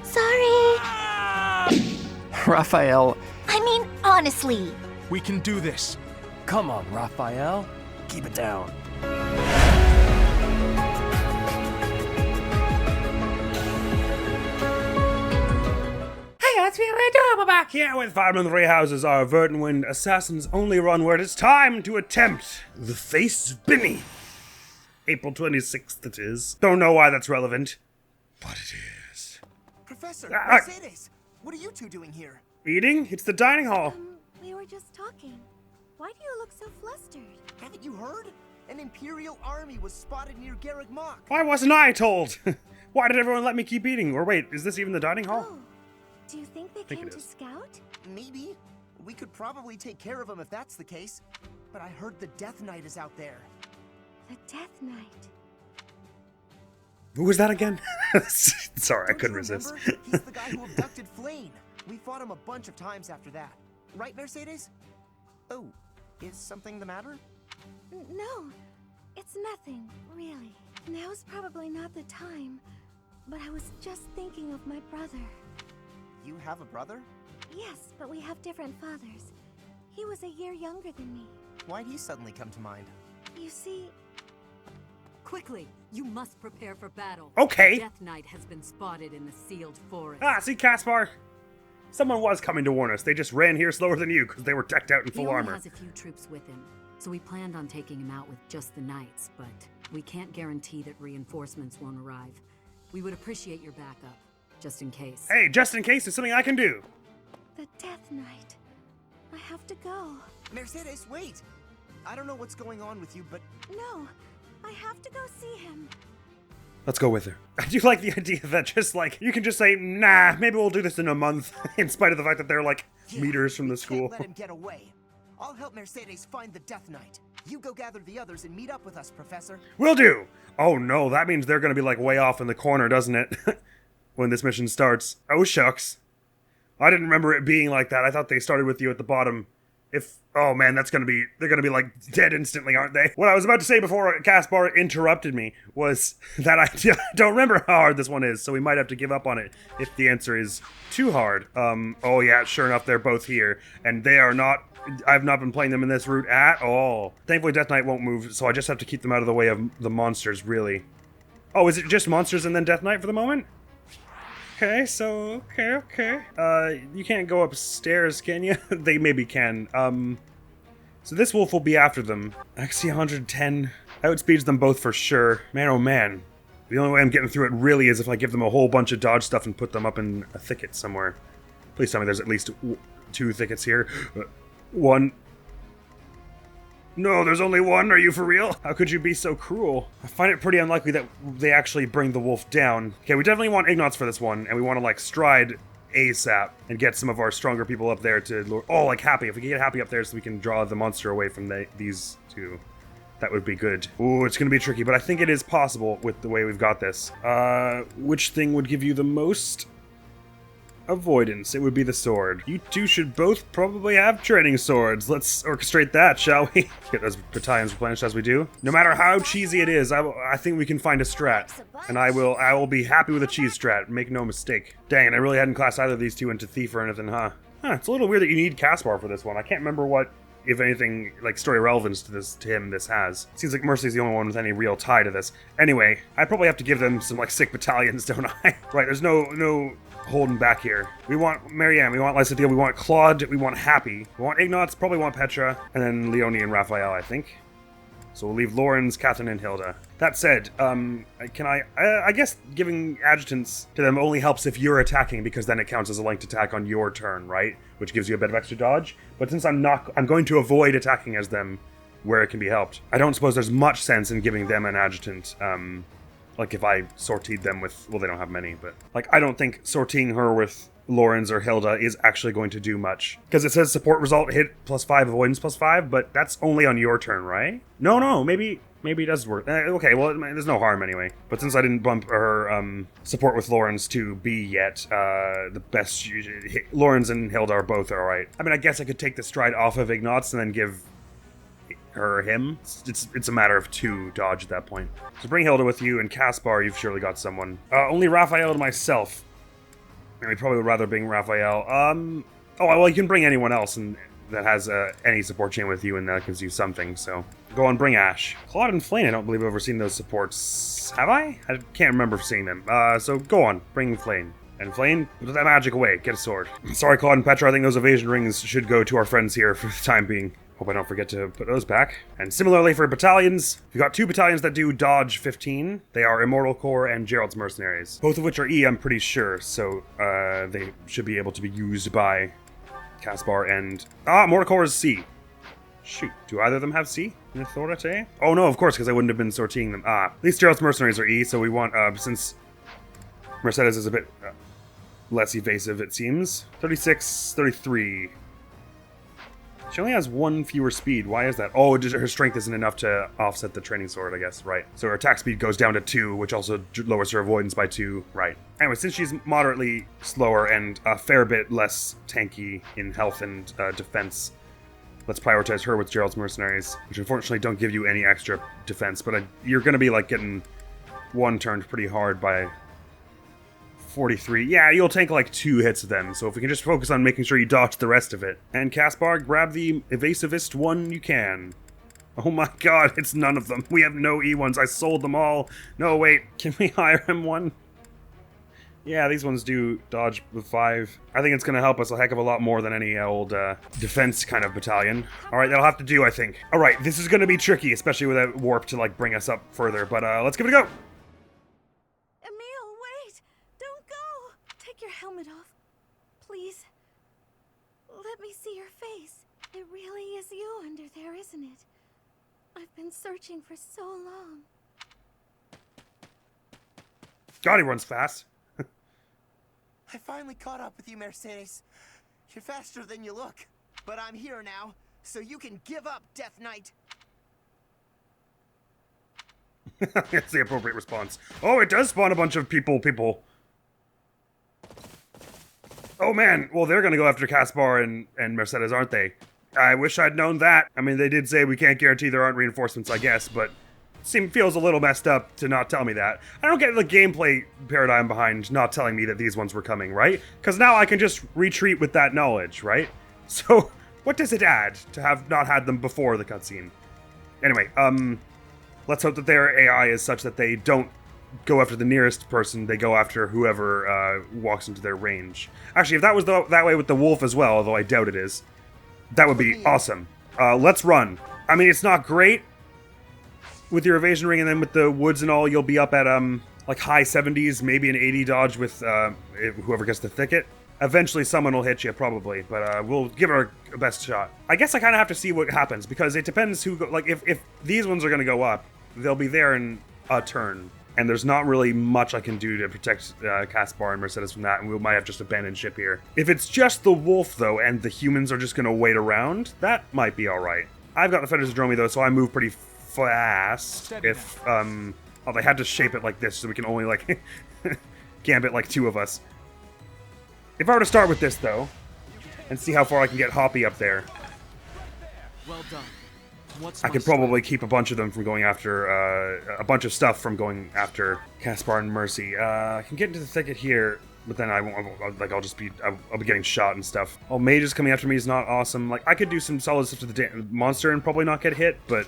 Sorry. Raphael. I mean, honestly. We can do this. Come on, Raphael. Keep it down. Hey, that's what we're doing. We're back here with Fireman Three Houses, our Verdant Wind Assassin's only run where it's time to attempt the face beneath. April 26th it is. Don't know why that's relevant, but it is. Professor, Mercedes, what are you two doing here? Eating? It's the dining hall. We were just talking. Why do you look so flustered? Haven't you heard? An Imperial army was spotted near Garreg Mach. Why wasn't I told? Why did everyone let me keep eating? Or wait, is this even the dining hall? Oh, do you think they came to scout? Maybe. We could probably take care of them if that's the case. But I heard the Death Knight is out there. The Death Knight. Who was that again? Sorry, I couldn't Don't you resist. remember? He's the guy who abducted Flane. We fought him a bunch of times after that. Right, Mercedes? Oh, is something the matter? No, it's nothing, really. Now's probably not the time, but I was just thinking of my brother. You have a brother? Yes, but we have different fathers. He was a year younger than me. Why'd he suddenly come to mind? You see... Quickly, you must prepare for battle. Okay. The Death Knight has been spotted in the sealed forest. Ah, see, Caspar? Someone was coming to warn us. They just ran here slower than you because they were decked out in full He only armor. has a few troops with him, so we planned on taking him out with just the knights, but we can't guarantee that reinforcements won't arrive. We would appreciate your backup, just in case. Hey, just in case, it's something I can do. The Death Knight. I have to go. Mercedes, wait! I don't know what's going on with you, but No, I have to go see him. Let's go with her. I do like the idea that just like, you can just say, nah, maybe we'll do this in a month, in spite of the fact that they're like meters from the school. Can't let him get away. I'll help Mercedes find the Death Knight. You go gather the others and meet up with us, Professor. Will do! Oh no, that means they're gonna be like way off in the corner, doesn't it? When this mission starts. Oh shucks. I didn't remember it being like that. I thought they started with you at the bottom. Oh man, they're gonna be like dead instantly, aren't they? What I was about to say before Caspar interrupted me was that I don't remember how hard this one is, so we might have to give up on it if the answer is too hard. Oh yeah, sure enough, they're both here, and they are not, I've not been playing them in this route at all. Thankfully Death Knight won't move, so I just have to keep them out of the way of the monsters, really. Oh, is it just monsters and then Death Knight for the moment? Okay, so, okay. You can't go upstairs, can you? They maybe can. So this wolf will be after them. XC 110 outspeeds them both for sure. Man, oh man. The only way I'm getting through it really is if I give them a whole bunch of dodge stuff and put them up in a thicket somewhere. Please tell me there's at least 2 thickets here. 1. No, there's only 1. Are you for real? How could you be so cruel? I find it pretty unlikely that they actually bring the wolf down. Okay, we definitely want Ignots for this one, and we want to, like, stride ASAP and get some of our stronger people up there to lure... Oh, like Happy. If we can get Happy up there so we can draw the monster away from these 2, that would be good. Ooh, it's going to be tricky, but I think it is possible with the way we've got this. Which thing would give you the most avoidance? It would be the sword. You two should both probably have training swords. Let's orchestrate that, shall we? Get those battalions replenished as we do. No matter how cheesy it is, I think we can find a strat. And I will be happy with a cheese strat, make no mistake. Dang it, I really hadn't classed either of these 2 into Thief or anything, huh? It's a little weird that you need Caspar for this one. I can't remember what, if anything, like story relevance to him this has. Seems like Mercy's the only one with any real tie to this. Anyway, I probably have to give them some like sick battalions, don't I? Right, there's no holding back here. We want Marianne, we want Lysithiel, we want Claude, we want Happy, we want Ignots, probably want Petra, and then Leonie and Raphael, I think. So we'll leave Lawrence, Catherine, and Hilda. That said, I guess giving adjutants to them only helps if you're attacking, because then it counts as a linked attack on your turn, right? Which gives you a bit of extra dodge. But since I'm going to avoid attacking as them where it can be helped. I don't suppose there's much sense in giving them an adjutant, like if I sortied them with, well, they don't have many, but like I don't think sorting her with Lawrence or Hilda is actually going to do much. Because it says support result hit +5, avoidance +5, but that's only on your turn, right? No, maybe it does work. Okay, well, there's no harm anyway. But since I didn't bump her support with Lawrence to B yet, the best, Lawrence and Hilda are both alright. I mean, I guess I could take the stride off of Ignots and then give her or him. It's a matter of 2 dodge at that point. So bring Hilda with you, and Caspar, you've surely got someone. Only Raphael and myself. And we probably would rather bring Raphael. Oh, well, you can bring anyone else and that has any support chain with you, and that gives you something, so... Go on, bring Ash. Claude and Flame, I don't believe I've ever seen those supports. Have I? I can't remember seeing them. So go on, bring Flame. And Flame, put that magic away, get a sword. Sorry, Claude and Petra, I think those evasion rings should go to our friends here for the time being. Hope I don't forget to put those back. And similarly for battalions, we've got 2 battalions that do dodge 15. They are Immortal Corps and Gerald's Mercenaries. Both of which are E, I'm pretty sure, so they should be able to be used by Caspar and... Immortal Corps is C. Shoot, do either of them have C in Authority? Oh no, of course, because I wouldn't have been sorting them. At least Gerald's Mercenaries are E, so we want, since Mercedes is a bit less evasive, it seems. 36, 33. She only has 1 fewer speed. Why is that? Oh, her strength isn't enough to offset the training sword, I guess. Right. So her attack speed goes down to 2, which also lowers her avoidance by 2. Right. Anyway, since she's moderately slower and a fair bit less tanky in health and defense, let's prioritize her with Gerald's Mercenaries, which unfortunately don't give you any extra defense, but you're going to be like getting one-turned pretty hard by 43. Yeah, you'll take like 2 hits of them, so if we can just focus on making sure you dodge the rest of it. And Caspar, grab the evasivest one you can. Oh my god, it's none of them. We have no E1s. I sold them all. No, wait. Can we hire him one? Yeah, these ones do dodge with 5. I think it's going to help us a heck of a lot more than any old defense kind of battalion. Alright, that'll have to do, I think. Alright, this is going to be tricky, especially with a warp to like bring us up further, but let's give it a go! Your helmet off. Please. Let me see your face. It really is you under there, isn't it? I've been searching for so long. God, he runs fast. I finally caught up with you, Mercedes. You're faster than you look. But I'm here now, so you can give up, Death Knight. That's the appropriate response. Oh, it does spawn a bunch of people. Oh man, well they're gonna go after Caspar and Mercedes, aren't they? I wish I'd known that. I mean, they did say we can't guarantee there aren't reinforcements, I guess, but feels a little messed up to not tell me that. I don't get the gameplay paradigm behind not telling me that these ones were coming, right? Because now I can just retreat with that knowledge, right? So, what does it add to have not had them before the cutscene? Anyway, let's hope that their AI is such that they don't go after the nearest person, they go after whoever walks into their range. Actually, if that was that way with the wolf as well, although I doubt it is, that would be awesome. Let's run. I mean, it's not great with your evasion ring, and then with the woods and all, you'll be up at like high 70s, maybe an 80 dodge with whoever gets the thicket. Eventually someone will hit you, probably, but we'll give it our best shot. I guess I kind of have to see what happens, because it depends who like if these ones are going to go up, they'll be there in a turn. And there's not really much I can do to protect Caspar and Mercedes from that, and we might have just abandoned ship here. If it's just the wolf, though, and the humans are just going to wait around, that might be alright. I've got the Feathers of Dromi, though, so I move pretty fast. If, oh, they had to shape it like this, so we can only, like, gambit, like, 2 of us. If I were to start with this, though, and see how far I can get Hoppy up there, Well done. I could probably keep a bunch of them from going after, a bunch of stuff from going after Caspar and Mercy. I can get into the thicket here, but then I won't, like, I'll be getting shot and stuff. Oh, mages coming after me is not awesome. Like, I could do some solid stuff to the monster and probably not get hit, but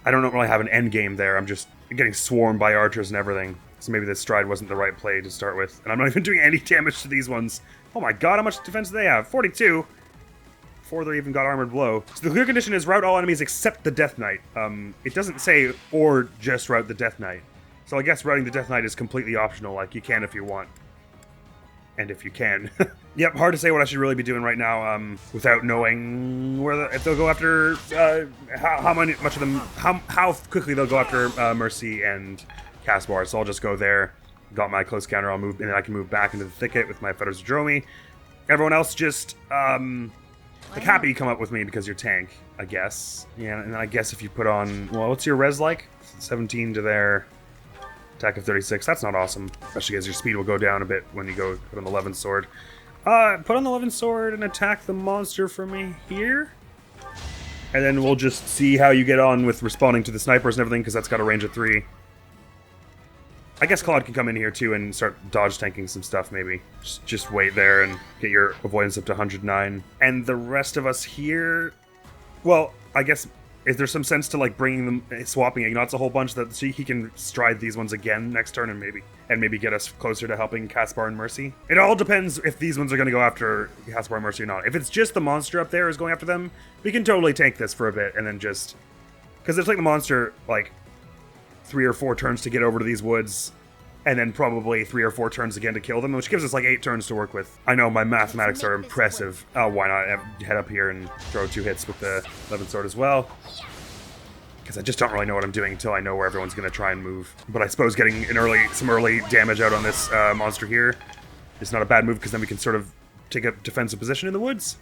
I don't really have an end game there. I'm just getting swarmed by archers and everything. So maybe this stride wasn't the right play to start with. And I'm not even doing any damage to these ones. Oh my god, how much defense do they have? 42! Before they even got Armored Blow. So the clear condition is rout all enemies except the Death Knight. It doesn't say, or just rout the Death Knight. So I guess routing the Death Knight is completely optional, like you can if you want. And if you can. Yep, hard to say what I should really be doing right now, without knowing if they'll go after, how quickly they'll go after Mercy and Caspar. So I'll just go there, got my close counter, I'll move, and then I can move back into the thicket with my Feathers of Dromi. Everyone else just, like, happy you come up with me because you're tank, I guess. Yeah, and I guess if you put on... Well, what's your res like? 17 to their attack of 36. That's not awesome. Especially as your speed will go down a bit when you go put on the 11th sword. Put on the 11th sword and attack the monster for me here? And then we'll just see how you get on with responding to the snipers and everything, because that's got a range of 3. I guess Claude can come in here too and start dodge tanking some stuff, maybe. Just wait there and get your avoidance up to 109. And the rest of us here... Well, I guess... Is there some sense to like bringing them, swapping Ignatz a whole bunch so he can stride these ones again next turn and maybe get us closer to helping Caspar and Mercy? It all depends if these ones are going to go after Caspar and Mercy or not. If it's just the monster up there is going after them, we can totally tank this for a bit and then just... Because it'll take the monster like 3 or 4 turns to get over to these woods, and then probably 3 or 4 turns again to kill them, which gives us like 8 turns to work with. I know my mathematics are impressive. Oh, why not head up here and throw 2 hits with the 11 sword as well? Because I just don't really know what I'm doing until I know where everyone's going to try and move. But I suppose getting some early damage out on this monster here is not a bad move, because then we can sort of take a defensive position in the woods.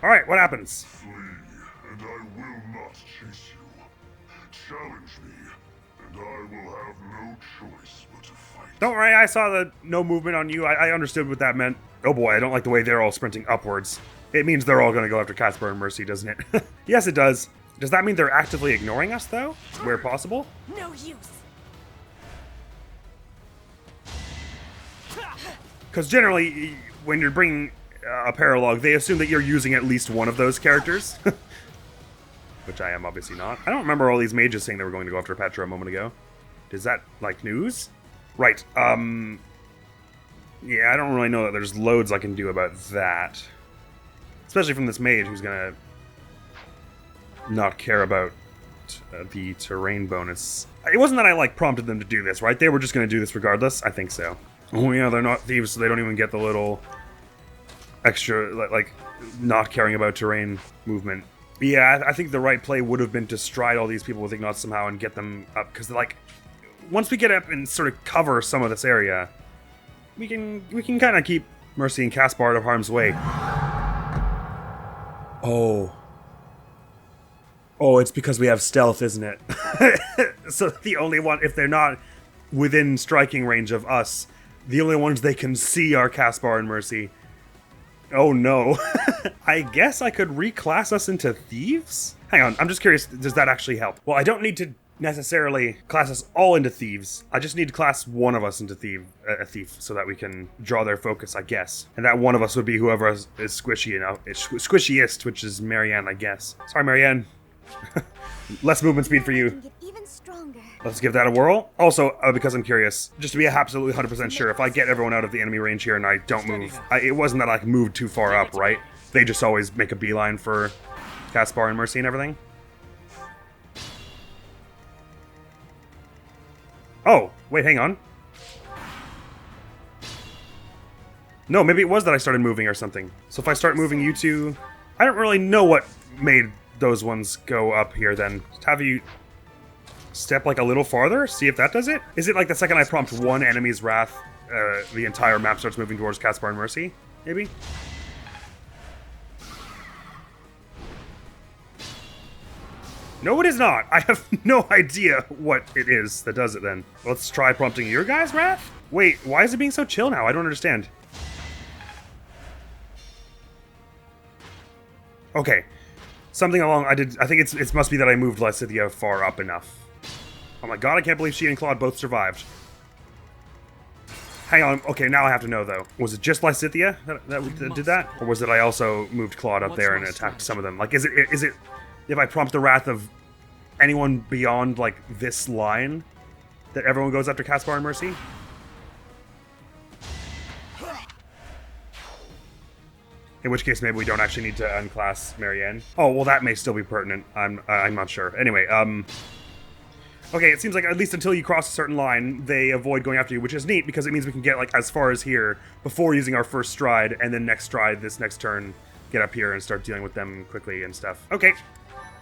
Alright, what happens? Flee, and I will not chase you. Challenge me, and I will have no choice but to fight. Don't worry, I saw the no movement on you. I understood what that meant. Oh boy, I don't like the way they're all sprinting upwards. It means they're all going to go after Caspar and Mercy, doesn't it? Yes, it does. Does that mean they're actively ignoring us, though? Where possible? No use. Because generally, when you're bringing a paralogue, they assume that you're using at least one of those characters. Which I am obviously not. I don't remember all these mages saying they were going to go after Petra a moment ago. Is that, like, news? Right, yeah, I don't really know that there's loads I can do about that. Especially from this mage who's gonna not care about the terrain bonus. It wasn't that I, like, prompted them to do this, right? They were just gonna do this regardless? I think so. Oh yeah, they're not thieves, so they don't even get the little extra, like, not caring about terrain movement. Yeah, I think the right play would have been to stride all these people with Ignatz somehow and get them up, because, like, once we get up and sort of cover some of this area, we can kind of keep Mercy and Caspar out of harm's way. Oh, it's because we have stealth, isn't it? So the only one, if they're not within striking range of us, the only ones they can see are Caspar and Mercy. Oh no. I guess I could reclass us into thieves? Hang on, I'm just curious, does that actually help? Well, I don't need to necessarily class us all into thieves. I just need to class one of us into a thief so that we can draw their focus, I guess. And that one of us would be whoever is squishy enough, squishiest, which is Marianne, I guess. Sorry, Marianne. Less movement speed for you. Let's give that a whirl. Also, because I'm curious, just to be absolutely 100% sure, if I get everyone out of the enemy range here and I don't move, it wasn't that I moved too far up, right? They just always make a beeline for Caspar and Mercy and everything. Oh, wait, hang on. No, maybe it was that I started moving or something. So if I start moving you two... I don't really know what made those ones go up here then. Just have you step like a little farther? See if that does it? Is it like the second I prompt one enemy's wrath, the entire map starts moving towards Caspar and Mercy? Maybe? No, it is not. I have no idea what it is that does it then. Let's try prompting your guys' wrath? Wait, why is it being so chill now? I don't understand. Okay. Something along, I think it must be that I moved Lysithia far up enough. Oh my god, I can't believe she and Claude both survived. Hang on, okay, now I have to know though. Was it just Lysithia that did that? Or was it I also moved Claude up there and attacked some of them? Like, is it, if I prompt the wrath of anyone beyond, like, this line, that everyone goes after Caspar and Mercy? In which case, maybe we don't actually need to unclass Marianne. Oh, well, that may still be pertinent. I'm not sure. Anyway, okay, it seems like at least until you cross a certain line, they avoid going after you, which is neat, because it means we can get, like, as far as here before using our first stride, and then next stride, this next turn, get up here and start dealing with them quickly and stuff. Okay.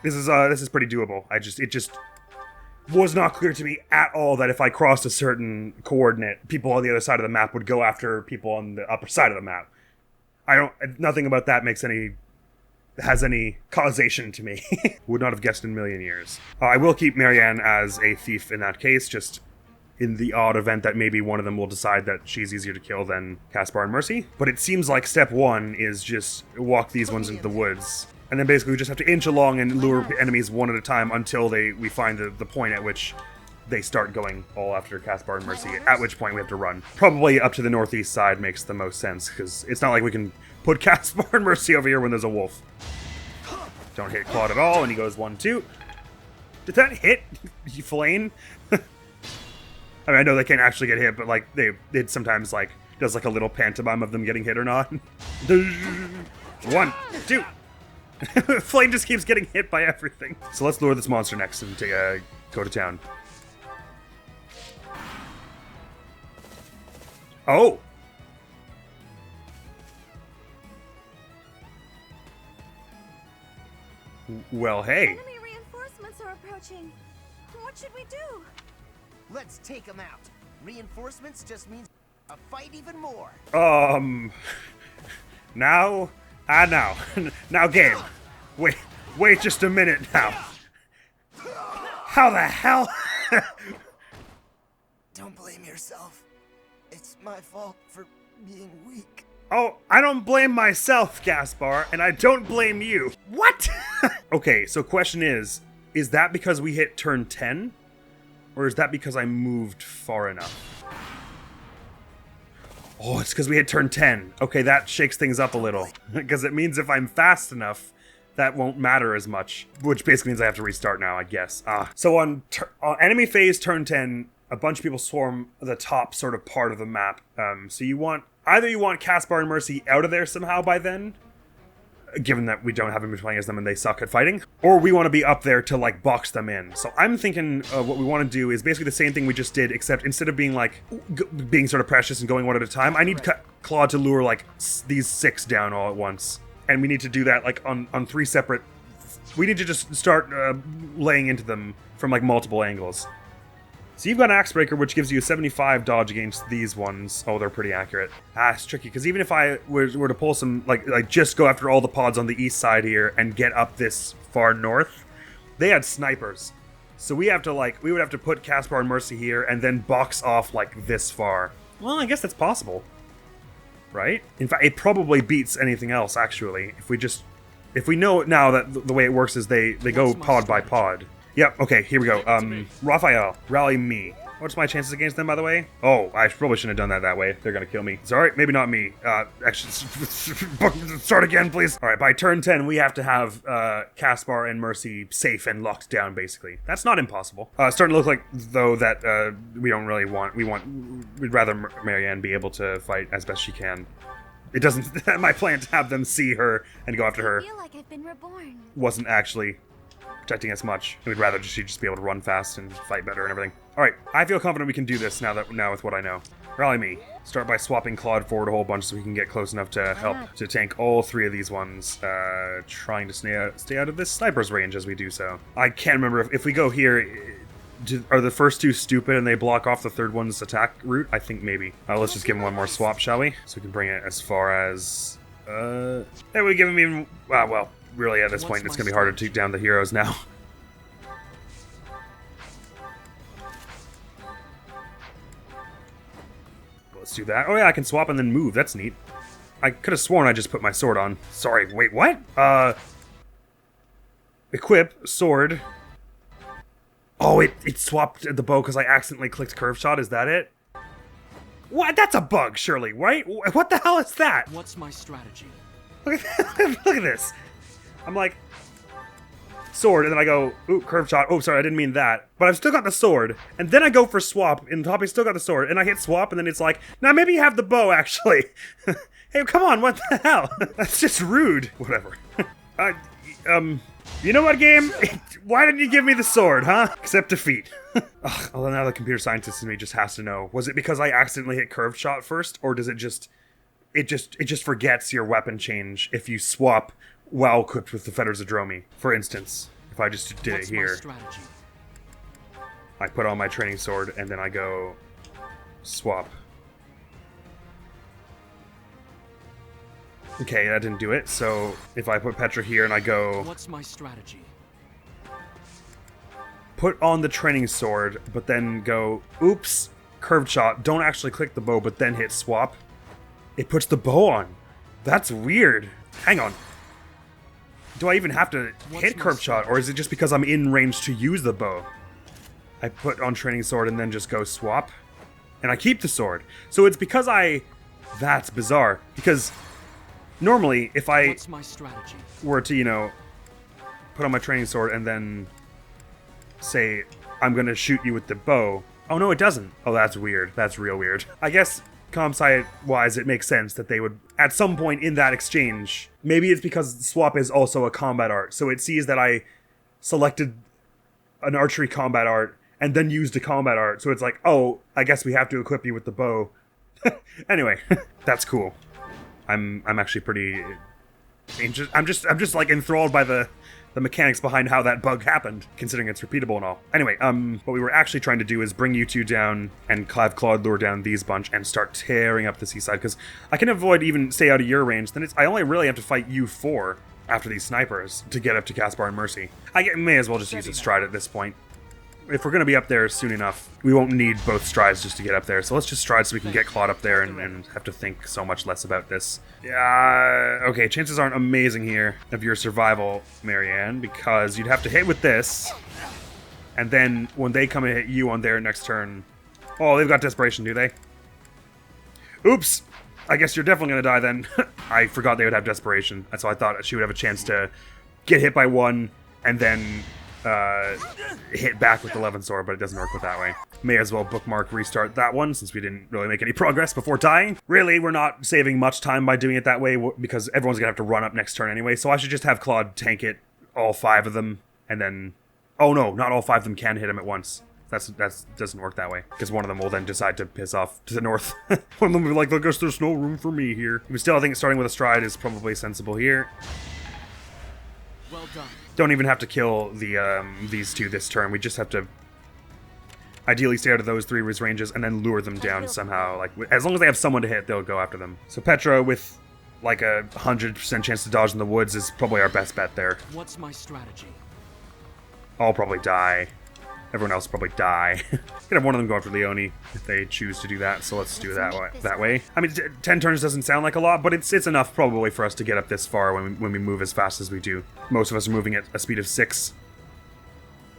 This is pretty doable. It just was not clear to me at all that if I crossed a certain coordinate, people on the other side of the map would go after people on the upper side of the map. Nothing about that has any causation to me. Would not have guessed in a million years. I will keep Marianne as a thief in that case, just in the odd event that maybe one of them will decide that she's easier to kill than Caspar and Mercy. But it seems like step one is just walk these ones into the woods, And then basically we just have to inch along and lure enemies one at a time until we find the point at which they start going all after Caspar and Mercy, at which point we have to run. Probably up to the northeast side makes the most sense, because it's not like we can put Caspar and Mercy over here when there's a wolf. Don't hit Claude at all, and he goes 1-2. Did that hit you, Flane? I mean, I know they can't actually get hit, but like it sometimes like does like a little pantomime of them getting hit or not. 1, 2. Flame just keeps getting hit by everything. So let's lure this monster next and go to town. Oh! Well, hey. Enemy reinforcements are approaching. What should we do? Let's take them out. Reinforcements just means a fight even more. Now, now game. Wait just a minute now. How the hell? Don't blame yourself. It's my fault for being weak. Oh, I don't blame myself, Caspar, and I don't blame you. What? Okay, so question is that because we hit turn 10? Or is that because I moved far enough? Oh, it's because we hit turn 10. Okay, that shakes things up a little. Because it means if I'm fast enough, that won't matter as much. Which basically means I have to restart now, I guess. So on enemy phase turn 10, a bunch of people swarm the top sort of part of the map. So either you want Caspar and Mercy out of there somehow by then, given that we don't have them been playing as them and they suck at fighting, or we want to be up there to like box them in. So I'm thinking what we want to do is basically the same thing we just did, except instead of being like being sort of precious and going one at a time, I need Claude to lure like these 6 down all at once, and we need to do that like on 3 separate. We need to just start laying into them from like multiple angles. So you've got an Axebreaker, which gives you a 75 dodge against these ones. Oh, they're pretty accurate. It's tricky, because even if I were to pull some, like just go after all the pods on the east side here and get up this far north, they had snipers. So we would have to put Caspar and Mercy here and then box off like this far. Well, I guess that's possible. Right? In fact, it probably beats anything else, actually. If we know now that the way it works is they go pod by pod. Yep, okay, here we go. Raphael, rally me. What's my chances against them, by the way? Oh, I probably shouldn't have done that way. They're gonna kill me. It's alright, maybe not me. Actually, start again, please. Alright, by turn 10, we have to have Caspar and Mercy safe and locked down, basically. That's not impossible. Starting to look like, though, that we don't really want... We'd rather Marianne be able to fight as best she can. It doesn't... My plan to have them see her and go after her I feel like I've been reborn. wasn't actually protecting us much. We'd rather she just be able to run fast and fight better and everything. Alright, I feel confident we can do this now with what I know. Rally me. Start by swapping Claude forward a whole bunch so we can get close enough to help to tank all 3 of these ones, trying to stay out of this sniper's range as we do so. I can't remember if we go here, are the first 2 stupid and they block off the 3rd one's attack route? I think maybe. Let's just give him one more swap, shall we? So we can bring it as far as... Hey, we give him even... well, really at this point it's going to be harder to take down the heroes now. Let's do that. Oh yeah, I can swap and then move. That's neat. I could have sworn I just put my sword on. Sorry, wait, what? Equip, sword. Oh, it swapped the bow because I accidentally clicked curve shot. Is that it? What? That's a bug, surely, right? What the hell is that? What's my strategy? Look at this. I'm like, sword, and then I go, ooh, curve shot. Oh, sorry, I didn't mean that. But I've still got the sword, and then I go for swap, and Hoppy still got the sword, and I hit swap, and then it's like, now maybe you have the bow, actually. Hey, come on, what the hell? That's just rude. Whatever. You know what, game? Why didn't you give me the sword, huh? Accept defeat. Ugh, well, now the computer scientist in me just has to know. Was it because I accidentally hit curved shot first, or does it just forgets your weapon change if you swap while equipped with the Fetters of Dromi? For instance, if I just did it here. I put on my training sword, and then I go swap. Okay, that didn't do it, so if I put Petra here and I go... What's my strategy? Put on the training sword, but then go, oops, curved shot, don't actually click the bow, but then hit swap. It puts the bow on. That's weird. Hang on. do I even have to hit curb shot, or is it just because I'm in range to use the bow? I put on training sword and then just go swap, and I keep the sword. So it's because that's bizarre, because normally if I What's my strategy? were to, you know, put on my training sword and then say, I'm gonna shoot you with the bow. Oh no, it doesn't. Oh, that's weird. That's real weird. I guess comp-sci-wise, it makes sense that they would, at some point in that exchange, maybe it's because swap is also a combat art, so it sees that I selected an archery combat art and then used a combat art, so it's like, oh, I guess we have to equip you with the bow. Anyway, that's cool. I'm actually pretty... I'm just like enthralled by the mechanics behind how that bug happened, considering it's repeatable and all. Anyway, what we were actually trying to do is bring you two down and have Claude lure down these bunch and start tearing up the seaside, because I can avoid even stay out of your range. Then I only really have to fight you four after these snipers to get up to Caspar and Mercy. I may as well just use a stride at this point. If we're going to be up there soon enough, we won't need both strides just to get up there. So let's just stride so we can get Claude up there and have to think so much less about this. Yeah, okay, chances aren't amazing here of your survival, Marianne, because you'd have to hit with this, and then when they come and hit you on their next turn... Oh, they've got desperation, do they? Oops! I guess you're definitely going to die then. I forgot they would have desperation, and so I thought she would have a chance to get hit by one, and then... hit back with the Levin sword, but it doesn't work with that way. May as well bookmark restart that one, since we didn't really make any progress before dying. Really, we're not saving much time by doing it that way, because everyone's gonna have to run up next turn anyway, so I should just have Claude tank it, all 5 of them, and then... Oh no, not all 5 of them can hit him at once. That doesn't work that way, because one of them will then decide to piss off to the north. One of them will be like, I guess there's no room for me here. But still, I think starting with a stride is probably sensible here. Well done. Don't even have to kill the these two this turn. We just have to ideally stay out of those 3 ranges and then lure them down somehow. Like, as long as they have someone to hit, they'll go after them. So Petra, with like a 100% chance to dodge in the woods, is probably our best bet there. What's my strategy? I'll probably die. Everyone else will probably die. Could have one of them go after Leone if they choose to do that, so let's do it that way. I mean, 10 turns doesn't sound like a lot, but it's enough probably for us to get up this far when we move as fast as we do. Most of us are moving at a speed of 6.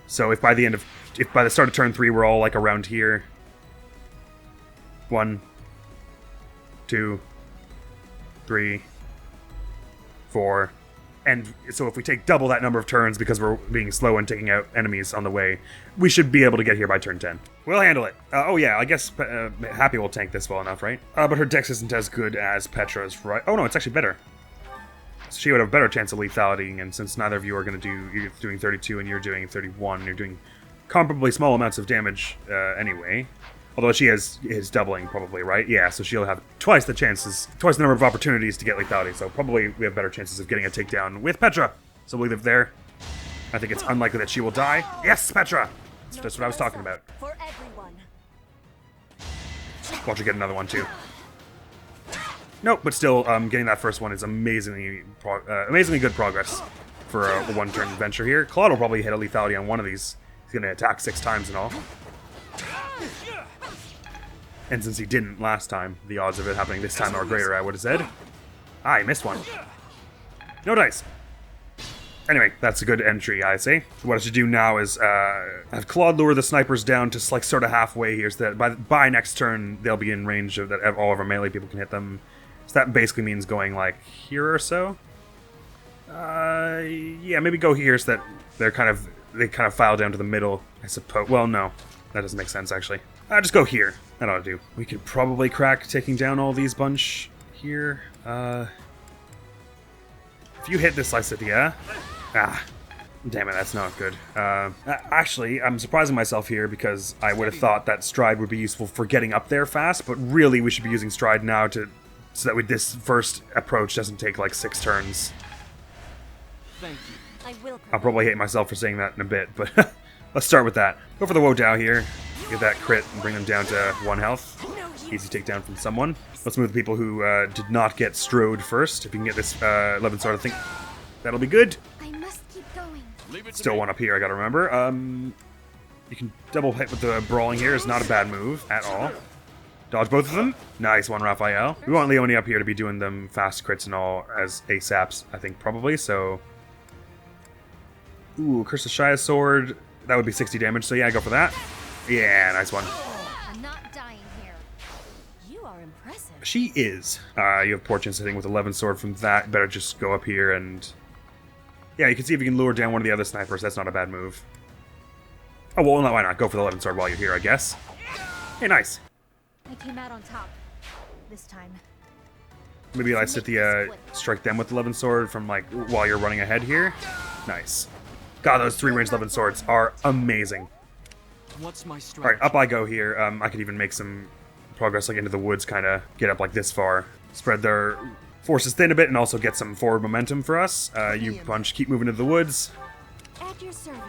So if by the start of turn 3 we're all like around here. 1, 2, 3, 4. And so if we take double that number of turns because we're being slow and taking out enemies on the way, we should be able to get here by turn 10. We'll handle it. Oh yeah, I guess Happy will tank this well enough, right? But her dex isn't as good as Petra's, right? Oh no, it's actually better. So she would have a better chance of lethality, and since neither of you are going to do... You're doing 32 and you're doing 31, you're doing comparably small amounts of damage anyway. Although she is doubling, probably, right? Yeah, so she'll have twice the number of opportunities to get lethality, so probably we have better chances of getting a takedown with Petra. So we'll leave it there. I think it's unlikely that she will die. Yes, Petra! That's just what I was talking about. For everyone. Watch her get another one, too. Nope, but still, getting that first one is amazingly good progress for a one-turn adventure here. Claude will probably hit a lethality on one of these. He's going to attack 6 times and all. And since he didn't last time, the odds of it happening this time are greater, I would have said. Ah, he missed one. No dice. Anyway, that's a good entry, I say. What I should do now is have Claude lure the snipers down to like sort of halfway here, so that by next turn they'll be in range of that all of our melee people can hit them. So that basically means going like here or so. Yeah, maybe go here so that they kind of file down to the middle, I suppose. Well, no, that doesn't make sense actually. Just go here. That ought to do. We could probably crack taking down all these bunch here. If you hit this Lysithia... Ah, damn it, that's not good. Actually, I'm surprising myself here because I would have thought that Stride would be useful for getting up there fast, but really we should be using Stride now so that this first approach doesn't take like 6 turns. Thank you. I'll probably hate myself for saying that in a bit, but let's start with that. Go for the Wodow here. Get that crit and bring them down to 1 health. Easy takedown from someone. Let's move the people who did not get strode first. If you can get this 11 sword, I think that'll be good. I must keep going. Still one up here, I gotta remember. You can double hit with the brawling here. Is not a bad move at all. Dodge both of them. Nice one, Raphael. We want Leone up here to be doing them fast crits and all as ASAPs, I think, probably. So Ooh, Curse of Shia's sword. That would be 60 damage, so yeah, go for that. Yeah, nice one. I'm not dying here. You are impressive. She is. You have poor chance of hitting with 11 sword from that. Better just go up here and... Yeah, you can see if you can lure down one of the other snipers. That's not a bad move. Oh, well, no, why not? Go for the 11 sword while you're here, I guess. Hey, nice. I came out on top. This time. Maybe I sit the strike them with 11 sword from like while you're running ahead here. Nice. God, those 3 ranged 11 swords are amazing. What's my All strategy? right, up I go here. I could even make some progress like into the woods, kind of get up like this far, spread their forces thin a bit, and also get some forward momentum for us. You bunch, keep moving to the woods. At your service.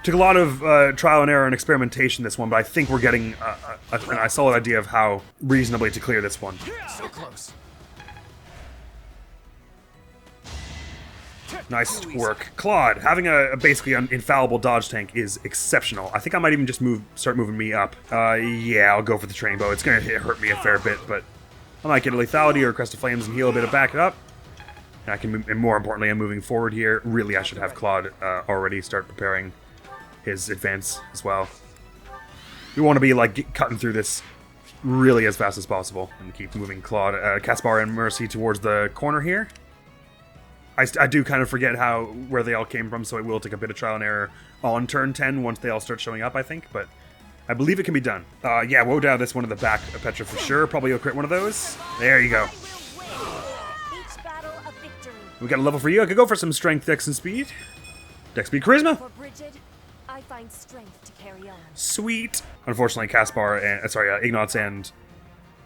Took a lot of trial and error and experimentation this one, but I think we're getting a solid idea of how reasonably to clear this one. So close. Nice work. Claude, having a basically an infallible dodge tank is exceptional. I think I might even just start moving me up. Yeah, I'll go for the training bow. It's going to hurt me a fair bit, but I might get a lethality or crest of flames and heal a bit of back up. And I can move, and more importantly, I'm moving forward here. Really, I should have Claude already start preparing his advance as well. We want to be like cutting through this really as fast as possible and keep moving Claude, Caspar and Mercy towards the corner here. I do kind of forget where they all came from, so it will take a bit of trial and error on turn 10 once they all start showing up, I think, but I believe it can be done. Yeah, Wodow, this one in the back, Petra for sure. Probably you'll crit one of those. There you go. Each battle a victory. We got a level for you. I could go for some strength, dex, and speed. Dex, speed, charisma. For Bridget, I find strength to carry on. Sweet. Unfortunately, Caspar and Ignatz and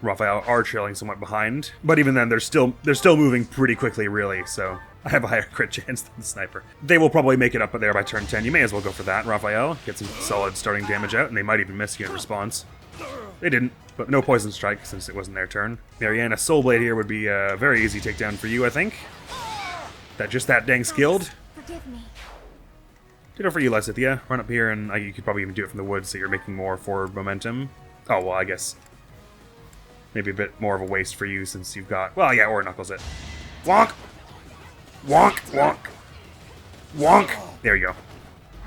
Raphael are trailing somewhat behind, but even then, they're still moving pretty quickly, really. So I have a higher crit chance than the sniper. They will probably make it up there by turn 10. You may as well go for that, Raphael. Get some solid starting damage out, and they might even miss you in response. They didn't, but no poison strike since it wasn't their turn. Marianne, a soul blade here would be a very easy takedown for you, I think. Just that dang skilled. Forgive me. Ditto for you, Lysithia. Run up here, and you could probably even do it from the woods, so you're making more forward momentum. Oh, well, I guess maybe a bit more of a waste for you since you've got... Well, yeah, or Knuckles it. Wonk! Wonk! Wonk! Wonk! There you go.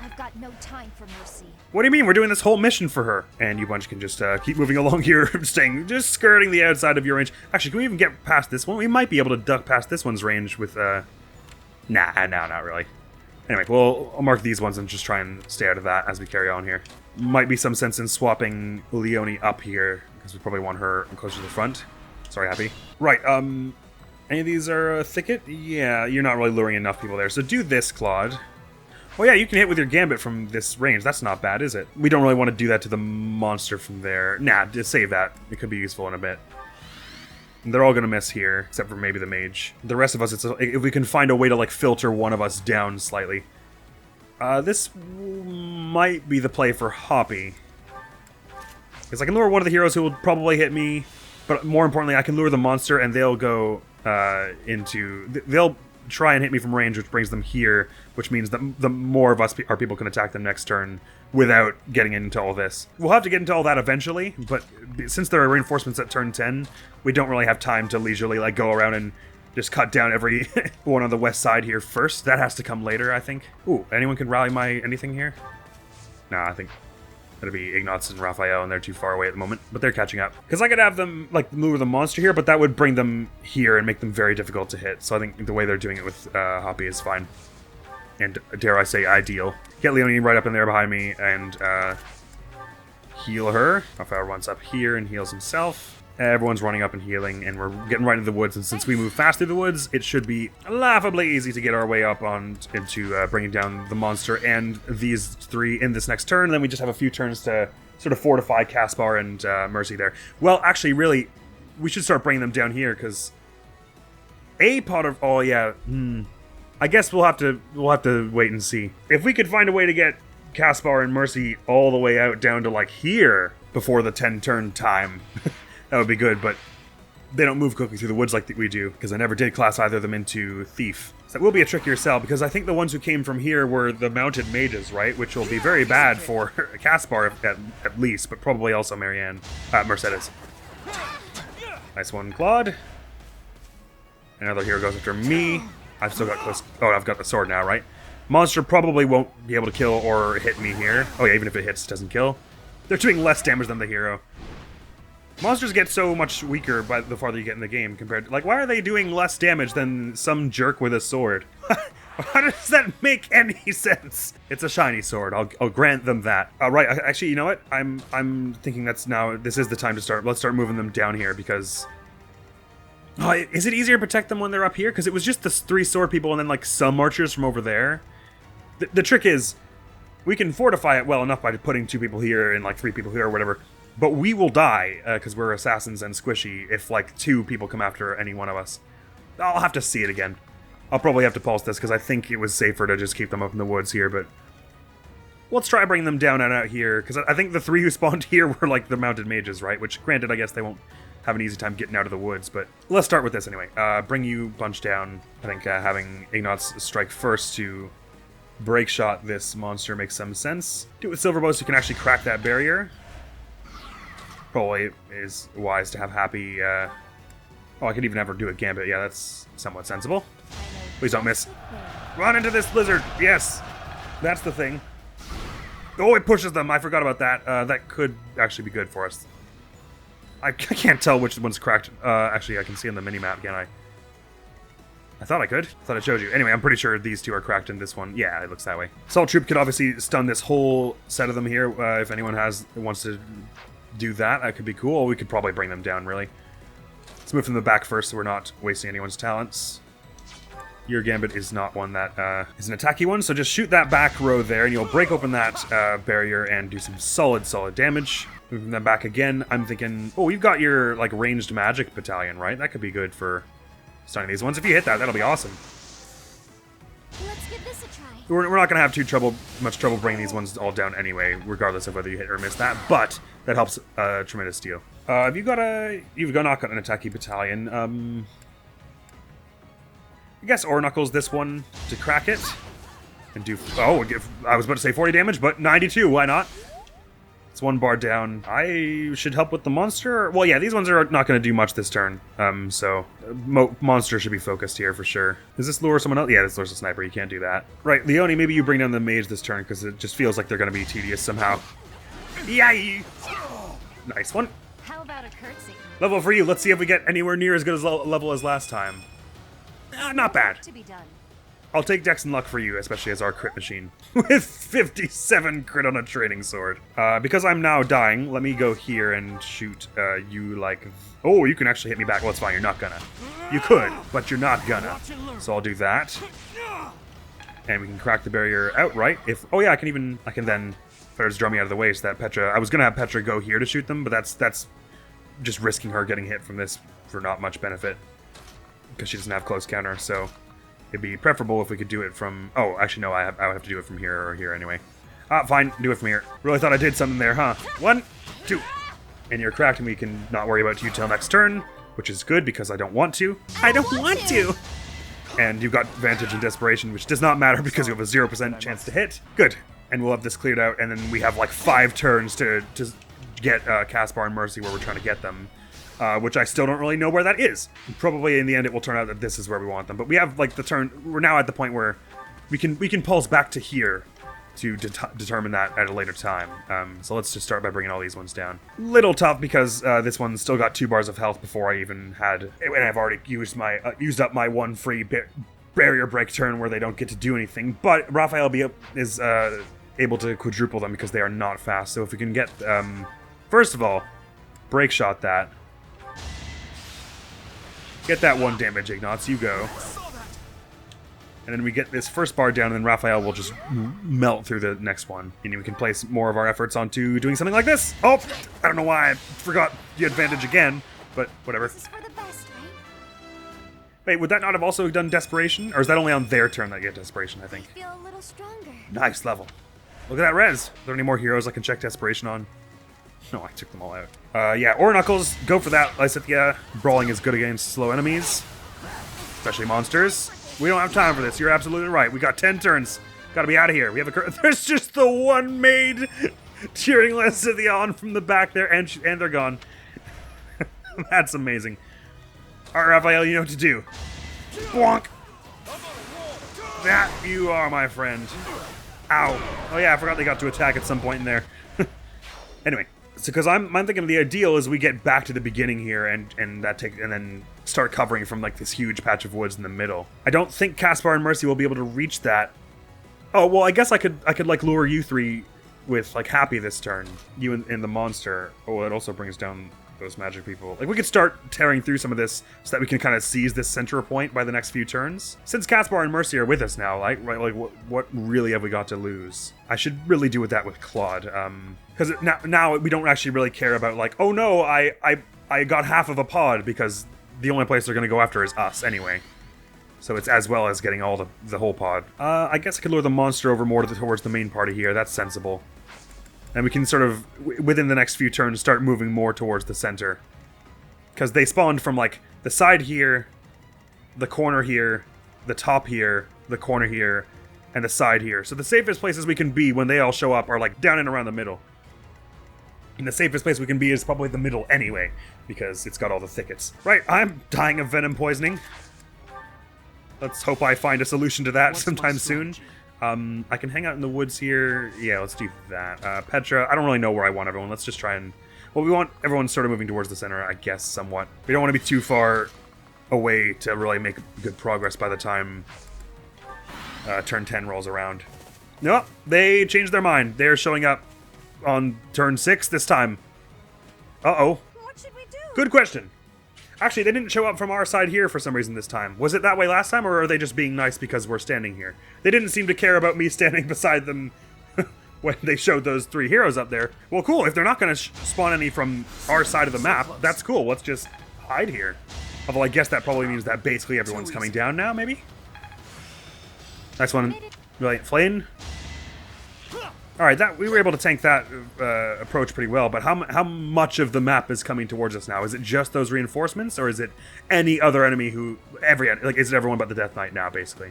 I've got no time for mercy. What do you mean? We're doing this whole mission for her. And you bunch can just keep moving along here, just skirting the outside of your range. Actually, can we even get past this one? We might be able to duck past this one's range with... Nah, not really. Anyway, I'll mark these ones and just try and stay out of that as we carry on here. Might be some sense in swapping Leonie up here, because we probably want her closer to the front. Sorry, Happy. Right, any of these are a thicket? Yeah, you're not really luring enough people there. So do this, Claude. Oh yeah, you can hit with your gambit from this range. That's not bad, is it? We don't really want to do that to the monster from there. Nah, just save that. It could be useful in a bit. They're all going to miss here, except for maybe the mage. The rest of us, if we can find a way to like filter one of us down slightly. This might be the play for Hoppy. Because I can lure one of the heroes who will probably hit me, but more importantly, I can lure the monster and they'll go they'll try and hit me from range, which brings them here, which means that the more of us our people can attack them next turn without getting into all this. We'll have to get into all that eventually, but since there are reinforcements at turn 10, we don't really have time to leisurely like go around and just cut down every one on the west side here first. That has to come later, I think. Ooh, anyone can rally my anything here? Nah, I think that'd be Ignatz and Raphael, and they're too far away at the moment, but they're catching up. Because I could have them like lure the monster here, but that would bring them here and make them very difficult to hit. So I think the way they're doing it with Hoppy is fine. And dare I say, ideal. Get Leonie right up in there behind me and heal her. Raphael runs up here and heals himself. Everyone's running up and healing, and we're getting right into the woods. And since we move fast through the woods, it should be laughably easy to get our way up into bringing down the monster and these three in this next turn. And then we just have a few turns to sort of fortify Caspar and Mercy there. Well, actually, really, we should start bringing them down here because a pot of I guess we'll have to wait and see if we could find a way to get Caspar and Mercy all the way out down to like here before the 10 turn time. That would be good, but they don't move quickly through the woods like we do, because I never did class either of them into Thief. So that will be a trickier sell, because I think the ones who came from here were the mounted mages, right? Which will be very bad for Caspar at least, but probably also Mercedes. Nice one, Claude. Another hero goes after me. I've still got close... Oh, I've got the sword now, right? Monster probably won't be able to kill or hit me here. Oh yeah, even if it hits, it doesn't kill. They're doing less damage than the hero. Monsters get so much weaker by the farther you get in the game compared to... Like, why are they doing less damage than some jerk with a sword? How does that make any sense? It's a shiny sword. I'll grant them that. Right. Actually, you know what? I'm thinking this is the time to start. Let's start moving them down here because... Oh, is it easier to protect them when they're up here? Because it was just the 3 sword people and then like some archers from over there. The trick is, we can fortify it well enough by putting 2 people here and like 3 people here or whatever. But we will die, because we're assassins and squishy, if like 2 people come after any one of us. I'll have to see it again. I'll probably have to pulse this, because I think it was safer to just keep them up in the woods here, but... Let's try bringing them down and out here, because I think the 3 who spawned here were like the mounted mages, right? Which, granted, I guess they won't have an easy time getting out of the woods, but let's start with this anyway. Bring you bunch down. I think having Ignatz strike first to break shot this monster makes some sense. Do it with silver bow so you can actually crack that barrier. Probably is wise to have Happy, oh, I could even have her do a gambit. Yeah, that's somewhat sensible. Please don't miss. Run into this blizzard! Yes! That's the thing. Oh, it pushes them! I forgot about that. That could actually be good for us. I can't tell which one's cracked. Actually, I can see on the mini-map, can I? I thought I could. I thought it showed you. Anyway, I'm pretty sure these 2 are cracked in this one. Yeah, it looks that way. Assault Troop could obviously stun this whole set of them here. If anyone wants to do that, that could be cool. We could probably bring them down, really. Let's move from the back first so we're not wasting anyone's talents. Your gambit is not one that is an attacky one, so just shoot that back row there and you'll break open that barrier and do some solid damage. Moving them back again, I'm thinking, oh, you've got your like ranged magic battalion, right? That could be good for stunning these ones. If you hit that, that'll be awesome. Let's give this a try. We're not going to have much trouble bringing these ones all down anyway, regardless of whether you hit or miss that, but that helps a tremendous deal. You've not got an attacky battalion. I guess Ore Knuckles this one to crack it. And do... Oh, I was about to say 40 damage, but 92, why not? It's 1 bar down. I should help with the monster? Well, yeah, these ones are not going to do much this turn. So, monster should be focused here for sure. Does this lure someone else? Yeah, this lures a sniper. You can't do that. Right, Leone, maybe you bring down the mage this turn, because it just feels like they're going to be tedious somehow. Yay! Nice one. How about a curtsy? Level for you. Let's see if we get anywhere near as good as level as last time. Not bad. To be done. I'll take Dex and Luck for you, especially as our crit machine. With 57 crit on a training sword. Because I'm now dying, let me go here and shoot you like... Oh, you can actually hit me back. Well, it's fine. You're not gonna. You could, but you're not gonna. So I'll do that. And we can crack the barrier outright. Oh yeah, I can then... Better just draw me out of the way so that Petra... I was gonna have Petra go here to shoot them, but that's just risking her getting hit from this for not much benefit. Because she doesn't have close counter, so it'd be preferable if we could do it from... Oh, actually, no, I would have to do it from here or here anyway. Fine, do it from here. Really thought I did something there, huh? 1, 2. And you're cracked, and we can not worry about you till next turn, which is good because I don't want to. I don't want to! And you've got Vantage and Desperation, which does not matter because you have a 0% chance to hit. Good. And we'll have this cleared out, and then we have like 5 turns to get Caspar and Mercy where we're trying to get them. Which I still don't really know where that is. Probably in the end it will turn out that this is where we want them. But we have like the turn. We're now at the point where we can pulse back to here to determine that at a later time. So let's just start by bringing all these ones down. Little tough because this one's still got 2 bars of health before I even had, and I've already used up my 1 free barrier break turn where they don't get to do anything. But Raphael is able to quadruple them because they are not fast. So if we can get, first of all, break shot that. Get that 1 damage, Ignatz. You go. And then we get this first bar down, and then Raphael will just melt through the next one. And we can place more of our efforts onto doing something like this. Oh, I don't know why I forgot the advantage again, but whatever. This is for the best, right? Wait, would that not have also done Desperation? Or is that only on their turn that you get Desperation, I think? I feel a little stronger. Nice level. Look at that res. Are there any more heroes I can check Desperation on? No, I took them all out. Yeah, Ore Knuckles, go for that, Lysithia. Brawling is good against slow enemies, especially monsters. We don't have time for this. You're absolutely right. We got 10 turns. Gotta be out of here. We have there's just the 1 maid cheering Lysithia on from the back there, and they're gone. That's amazing. All right, Raphael, you know what to do. Bonk. That you are, my friend. Ow. Oh yeah, I forgot they got to attack at some point in there. Anyway, so because I'm thinking the ideal is we get back to the beginning here and then start covering from like this huge patch of woods in the middle. I don't think Caspar and Mercy will be able to reach that. Oh well, I guess I could like lure you three with like Happy this turn. You and the monster. Oh, it also brings down those magic people. Like we could start tearing through some of this so that we can kind of seize this center point by the next few turns. Since Caspar and Mercy are with us now, like what really have we got to lose? I should really do with that with Claude, because now we don't actually really care about like, oh no, I got half of a pod, because the only place they're gonna go after is us anyway. So it's as well as getting all the whole pod. I guess I could lure the monster over more towards the main party here. That's sensible. And we can sort of, within the next few turns, start moving more towards the center. Because they spawned from, like, the side here, the corner here, the top here, the corner here, and the side here. So the safest places we can be when they all show up are, like, down and around the middle. And the safest place we can be is probably the middle anyway, because it's got all the thickets. Right, I'm dying of venom poisoning. Let's hope I find a solution to that sometime soon. I can hang out in the woods here. Yeah, let's do that. Petra, I don't really know where I want everyone. Let's just try and... Well, we want everyone sort of moving towards the center, I guess, somewhat. We don't want to be too far away to really make good progress by the time turn 10 rolls around. Nope, they changed their mind. They're showing up on turn 6 this time. Uh-oh. What should we do? Good question. Actually, they didn't show up from our side here for some reason this time. Was it that way last time, or are they just being nice because we're standing here? They didn't seem to care about me standing beside them when they showed those 3 heroes up there. Well, cool. If they're not going to spawn any from our side of the map, that's cool. Let's just hide here. Although I guess that probably means that basically everyone's coming down now, maybe? Next one. Brilliant Flame. Alright, we were able to tank that approach pretty well, but how much of the map is coming towards us now? Is it just those reinforcements, or is it any other enemy who... is it everyone but the Death Knight now, basically?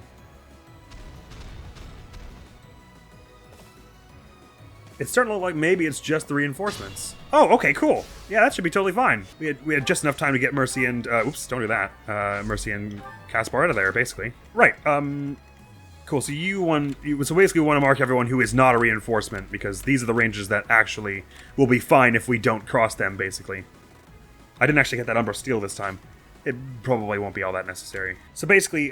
It's starting to look like maybe it's just the reinforcements. Oh, okay, cool. Yeah, that should be totally fine. We had just enough time to get Mercy and... oops, don't do that. Mercy and Caspar out of there, basically. Right, cool, so so basically we want to mark everyone who is not a reinforcement, because these are the ranges that actually will be fine if we don't cross them, basically. I didn't actually get that Umbra Steel this time. It probably won't be all that necessary. So basically,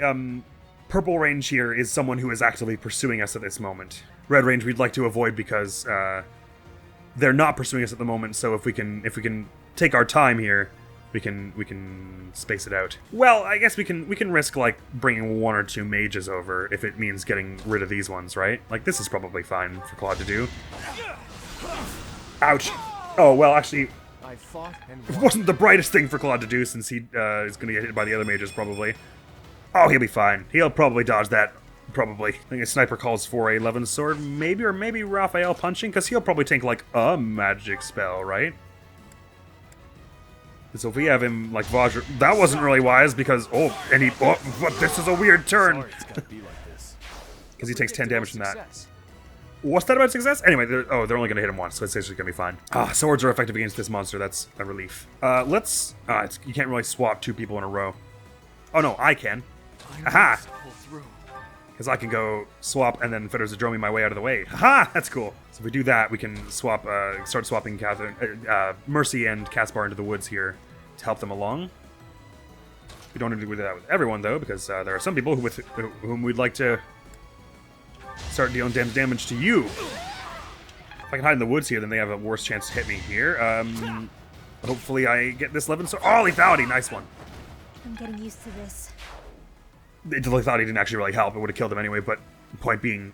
purple range here is someone who is actively pursuing us at this moment. Red range we'd like to avoid because they're not pursuing us at the moment, so if we can take our time here, we can space it out. Well, I guess we can risk like bringing 1 or 2 mages over if it means getting rid of these ones, right? Like this is probably fine for Claude to do. Ouch. Oh well, actually, it wasn't the brightest thing for Claude to do since he is going to get hit by the other mages probably. Oh, he'll be fine. He'll probably dodge that. Probably. I think a sniper calls for a 11 sword, maybe, or maybe Raphael punching, because he'll probably tank like a magic spell, right? So if we have him like Vajra, that wasn't really wise because but this is a weird turn. Because he takes 10 damage from that. What's that about success? Anyway, they're only gonna hit him once, so it's actually gonna be fine. Swords are effective against this monster. That's a relief. You can't really swap 2 people in a row. Oh no, I can. Aha! Because I can go swap and then Fetters Zadromi my way out of the way. Haha! That's cool. So if we do that, we can start swapping Mercy and Caspar into the woods here to help them along. We don't need to do that with everyone, though, because there are some people whom we'd like to start dealing damage to you. If I can hide in the woods here, then they have a worse chance to hit me here. Hopefully I get this 11 sword. Oh, lethality! Nice one. I'm getting used to this. The lethality didn't actually really help. It would have killed him anyway, but point being,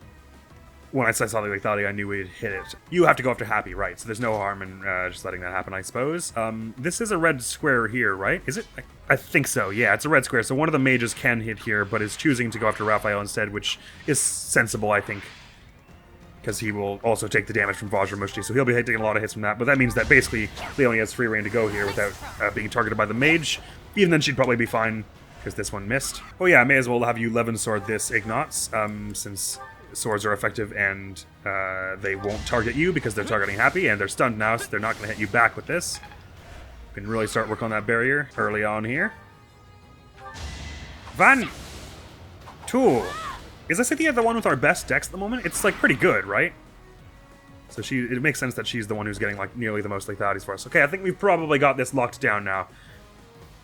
when I saw the lethality, I knew we'd hit it. You have to go after Happy, right? So there's no harm in just letting that happen, I suppose. This is a red square here, right? Is it? I think so, yeah, it's a red square. So one of the mages can hit here, but is choosing to go after Raphael instead, which is sensible, I think. Because he will also take the damage from Vajra Mushti, so he'll be taking a lot of hits from that. But that means that basically Leonie has free reign to go here without being targeted by the mage. Even then, she'd probably be fine, because this one missed. Oh yeah, I may as well have you 11 sword this Ignatz, since swords are effective and they won't target you because they're targeting Happy, and they're stunned now, so they're not going to hit you back with this. You can really start work on that barrier early on here. 1, 2. Is Cynthia the one with our best dex at the moment? It's like pretty good, right? So it makes sense that she's the one who's getting like nearly the most lethalities for us. Okay, I think we've probably got this locked down now.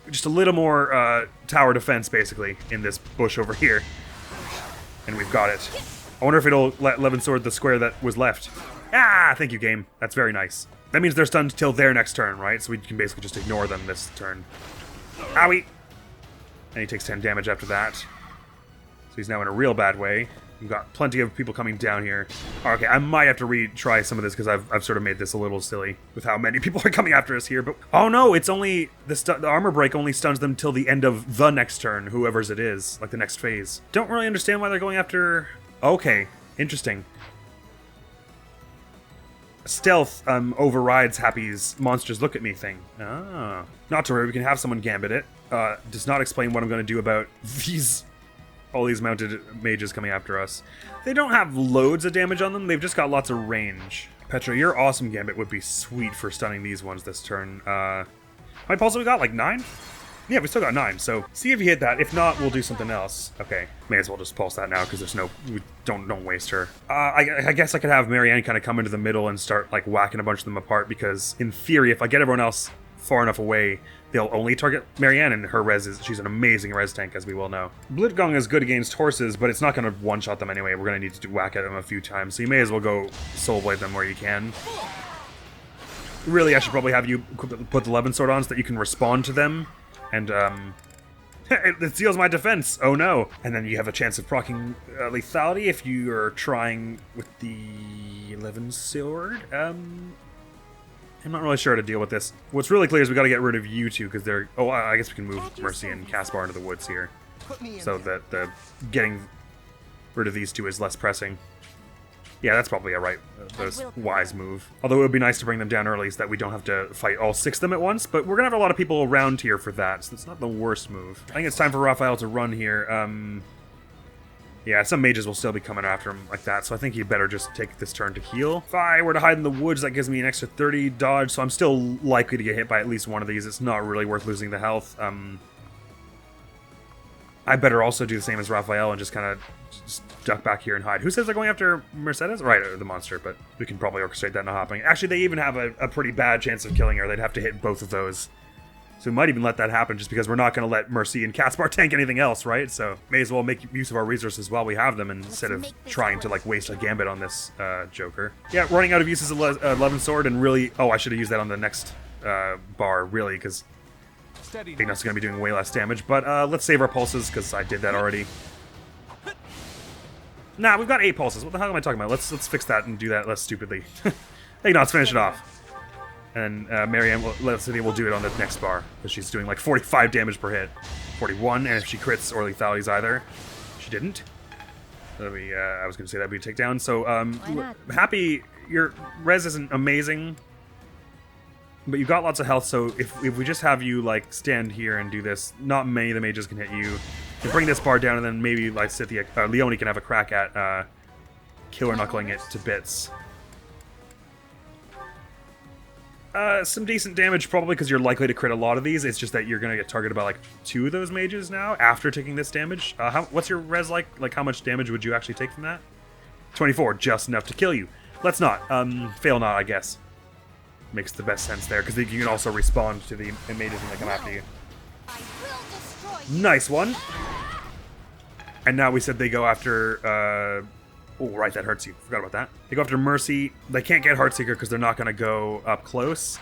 Just a little more tower defense, basically, in this bush over here. And we've got it. I wonder if it'll let Levin sword the square that was left. Ah, thank you, game. That's very nice. That means they're stunned till their next turn, right? So we can basically just ignore them this turn. Owie! And he takes 10 damage after that. So he's now in a real bad way. We've got plenty of people coming down here. Okay, I might have to retry some of this because I've sort of made this a little silly with how many people are coming after us here. But oh no, it's only the armor break only stuns them till the end of the next turn, whoever's it is, like the next phase. Don't really understand why they're going after. Okay, interesting. Stealth overrides Happy's monsters look at me thing. Ah, not to worry, we can have someone gambit it. Does not explain what I'm going to do about all these mounted mages coming after us. They don't have loads of damage on them, they've just got lots of range. Petra, your awesome gambit would be sweet for stunning these ones this turn. How many pulses we got? Like 9? Yeah, we still got 9, so see if you hit that. If not, we'll do something else. Okay, may as well just pulse that now because there's no, don't waste her. I guess I could have Marianne kind of come into the middle and start like whacking a bunch of them apart because in theory, if I get everyone else far enough away, they'll only target Marianne, and her res is, she's an amazing res tank, as we well know. Blutgong is good against horses, but it's not going to one-shot them anyway. We're going to need to whack at them a few times, so you may as well go Soul Blade them where you can. Really, I should probably have you put the Levin sword on so that you can respond to them, and, it seals my defense! Oh no! And then you have a chance of proccing lethality if you are trying with the Levin sword. I'm not really sure how to deal with this. What's really clear is we got to get rid of you two because they're. Oh, I guess we can move Mercy and Caspar into the woods here, so that the getting rid of these two is less pressing. Yeah, that's probably a wise move. Although it would be nice to bring them down early so that we don't have to fight all 6 of them at once. But we're gonna have a lot of people around here for that, so it's not the worst move. I think it's time for Raphael to run here. Yeah, some mages will still be coming after him like that, so I think he'd better just take this turn to heal. If I were to hide in the woods, that gives me an extra 30 dodge, so I'm still likely to get hit by at least one of these. It's not really worth losing the health. I better also do the same as Raphael and just kind of duck back here and hide. Who says they're going after Mercedes? Right, the monster, but we can probably orchestrate that not happening. Actually, they even have a pretty bad chance of killing her. They'd have to hit both of those. So we might even let that happen just because we're not going to let Mercy and Caspar tank anything else, right? So may as well make use of our resources while we have them instead of trying to like waste a gambit on this Joker. Yeah, running out of uses of Levin sword and really... Oh, I should have used that on the next bar, really, because Ignat's going to be doing way less damage. But let's save our pulses because I did that already. Nah, we've got 8 pulses. What the hell am I talking about? Let's fix that and do that less stupidly. Ignat's finish it off. And Marianne, let's see, we'll do it on the next bar, because she's doing like 45 damage per hit. 41, and if she crits or lethalities either. She didn't. That'd be, I was going to say that'd be a takedown. So, Happy, your res isn't amazing, but you've got lots of health, so if we just have you, like, stand here and do this, not many of the mages can hit you. You bring this bar down, and then maybe, like, Leone can have a crack at killer knuckling it to bits. Some decent damage, probably, because you're likely to crit a lot of these. It's just that you're going to get targeted by, like, 2 of those mages now, after taking this damage. What's your res like? Like, how much damage would you actually take from that? 24, just enough to kill you. Let's not. Fail not, I guess. Makes the best sense there, because you can also respond to the mages when they come after you. Nice one! And now we said they go after, oh, right, that Heartseeker. Forgot about that. They go after Mercy. They can't get Heartseeker because they're not going to go up close.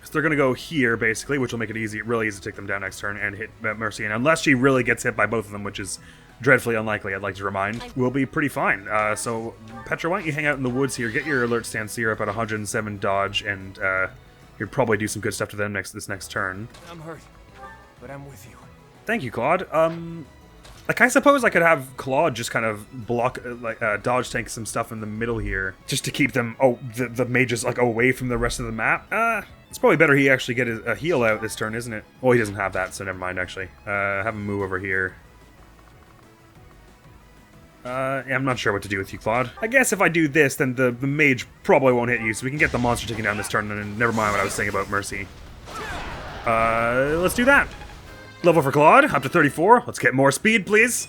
So they're going to go here, basically, which will make it really easy to take them down next turn and hit Mercy. And unless she really gets hit by both of them, which is dreadfully unlikely, I'd like to remind, we'll be pretty fine. So, Petra, why don't you hang out in the woods here, get your Alert Stand Seer up at 107 dodge, and you'll probably do some good stuff to them this next turn. I'm hurt, but I'm with you. Thank you, Claude. Like, I suppose I could have Claude just kind of block, dodge tank some stuff in the middle here, just to keep them, the mages, like, away from the rest of the map. It's probably better he actually get a heal out this turn, isn't it? Well, he doesn't have that, so never mind, actually. Have him move over here. Yeah, I'm not sure what to do with you, Claude. I guess if I do this, then the mage probably won't hit you, so we can get the monster taken down this turn, and never mind what I was saying about Mercy. Let's do that. Level for Claude, up to 34. Let's get more speed, please.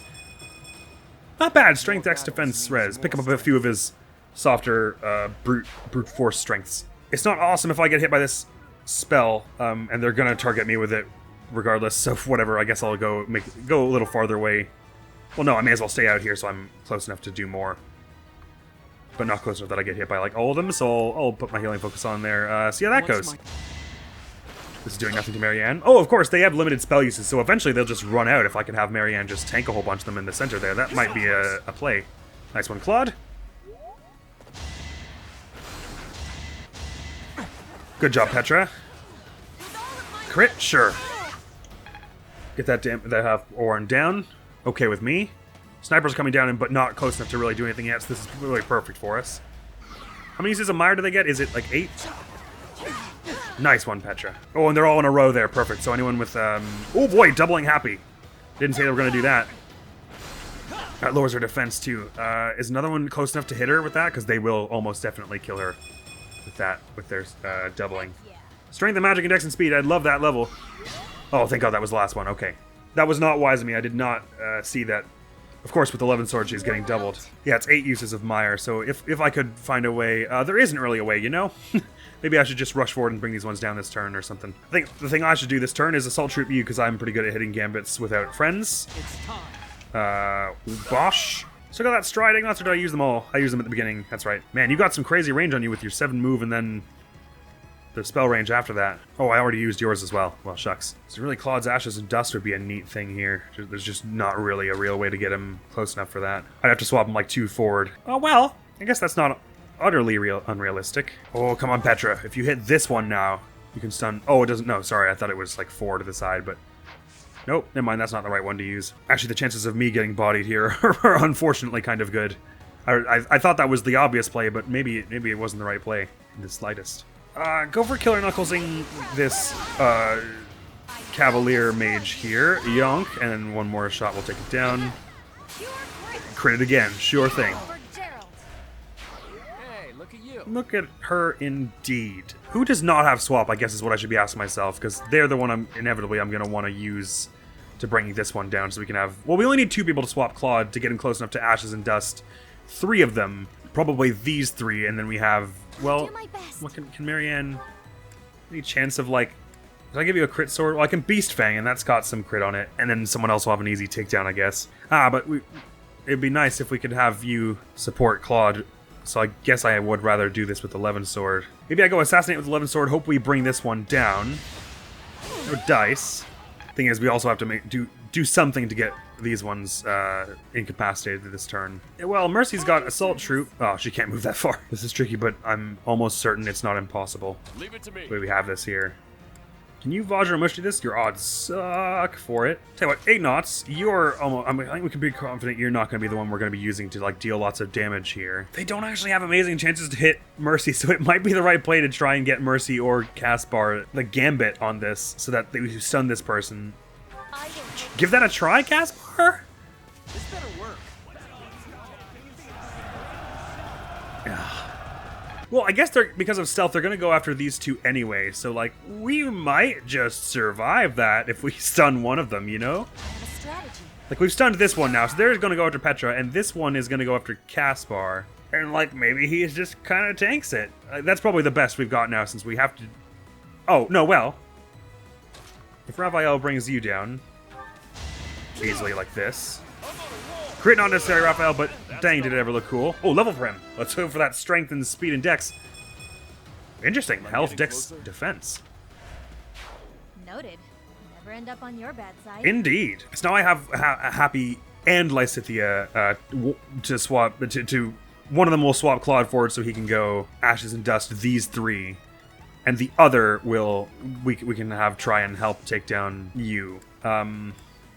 Not bad. Strength, X, defense, res. Pick up a few of his softer brute force strengths. It's not awesome if I get hit by this spell, and they're gonna target me with it regardless. So whatever. I guess I'll go a little farther away. Well, no, I may as well stay out here so I'm close enough to do more, but not close enough that I get hit by like all of them. So I'll put my healing focus on there. See how that goes. This is doing nothing to Marianne. Oh, of course, they have limited spell uses, so eventually they'll just run out if I can have Marianne just tank a whole bunch of them in the center there. That might be a play. Nice one, Claude. Good job, Petra. Crit? Sure. Get that half Orin down. Okay with me. Snipers coming down, but not close enough to really do anything yet, so this is really perfect for us. How many uses of Mire do they get? Is it like 8? Nice one, Petra. Oh, and they're all in a row there. Perfect. So anyone with, oh boy, doubling Happy. Didn't say they were going to do that. That lowers her defense, too. Is another one close enough to hit her with that? Because they will almost definitely kill her with that, with their doubling. Strength and magic and dex and speed. I'd love that level. Oh, thank God that was the last one. Okay. That was not wise of me. I did not see that. Of course, with 11 sword, she's getting doubled. Yeah, it's 8 uses of Mire, so if I could find a way... there isn't really a way, you know? Maybe I should just rush forward and bring these ones down this turn or something. I think the thing I should do this turn is Assault Troop you, because I'm pretty good at hitting gambits without friends. It's time. Bosh. So I got that stride Ignots, or do I use them all? I use them at the beginning, that's right. Man, you got some crazy range on you with your 7 move and then... the spell range after that. Oh, I already used yours as well. Well, shucks. So really, Claude's Ashes and Dust would be a neat thing here. There's just not really a real way to get him close enough for that. I'd have to swap him like 2 forward. Oh, well, I guess that's not utterly unrealistic. Oh, come on, Petra. If you hit this one now, you can stun... Oh, it doesn't... No, sorry. I thought it was like 4 to the side, but... Nope, never mind. That's not the right one to use. Actually, the chances of me getting bodied here are unfortunately kind of good. I thought that was the obvious play, but maybe it wasn't the right play in the slightest. Go for Killer Knucklesing this Cavalier Mage here. Yonk, and then one more shot will take it down. Crit it again. Sure thing. Hey, look at you. Look at her indeed. Who does not have swap, I guess is what I should be asking myself, because they're the one I'm going to want to use to bring this one down so we can have... Well, we only need 2 people to swap Claude to get him close enough to Ashes and Dust. 3 of them. Probably these 3, and then we have... Well, what can Marianne... Any chance of, like... Did I give you a crit sword? Well, I can Beast Fang, and that's got some crit on it. And then someone else will have an easy takedown, I guess. But it'd be nice if we could have you support Claude. So I guess I would rather do this with 11 sword. Maybe I go Assassinate with 11 sword, hope we bring this one down. No dice. Thing is, we also have to do something to get these ones incapacitated this turn. Well, Mercy's got Assault Troop. Oh, she can't move that far. This is tricky, but I'm almost certain it's not impossible. Leave it to me. Wait, we have this here. Can you Vajra Mushi this? Your odds suck for it. Tell you what, 8 knots. You're almost... I think we can be confident you're not going to be the one we're going to be using to like deal lots of damage here. They don't actually have amazing chances to hit Mercy, so it might be the right play to try and get Mercy or Caspar the Gambit on this, so that they stun this person. Give that a try, Caspar? This better work. Well, I guess because of stealth, they're going to go after these 2 anyway, so, like, we might just survive that if we stun one of them, you know? Like, we've stunned this one now, so they're going to go after Petra, and this one is going to go after Caspar. And, like, maybe he just kind of tanks it. That's probably the best we've got now, since we have to... Oh, no, well... If Raphael brings you down... easily like this... Crit not necessary, Raphael, but dang, did it ever look cool. Oh, level for him. Let's go for that strength and speed and dex. Interesting. Health, dex, defense. Noted. Never end up on your bad side. Indeed. So now I have Happy and Lysithea to swap. To one of them will swap Claude forward so he can go Ashes and Dust. These 3, and the other will we can have try and help take down you.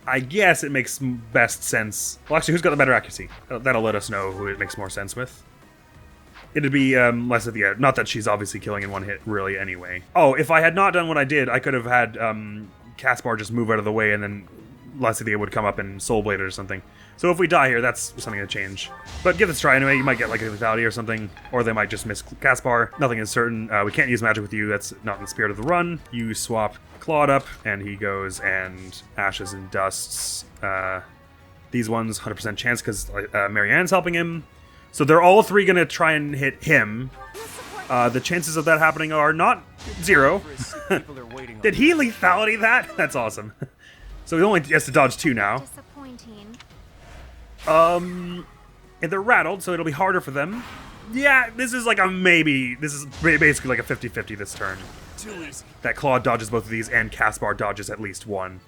I guess it makes best sense. Well, actually, who's got the better accuracy? That'll let us know who it makes more sense with. It'd be Lysithea. Not that she's obviously killing in one hit, really, anyway. Oh, if I had not done what I did, I could have had Caspar just move out of the way, and then Lysithea would come up and Soul Blade it or something. So if we die here, that's something to change. But give this a try anyway. You might get like a lethality or something, or they might just miss Caspar. Nothing is certain. We can't use magic with you. That's not in the spirit of the run. You swap Claude up, and he goes and Ashes and Dusts These ones, 100% chance because Marianne's helping him. So they're all three going to try and hit him. The chances of that happening are not 0. Did he lethality that? That's awesome. So he only has to dodge 2 now. Disappointing. And they're rattled, so it'll be harder for them. Yeah, this is like a maybe. This is basically like a 50-50 this turn. Too easy. That Claude dodges both of these, and Caspar dodges at least one.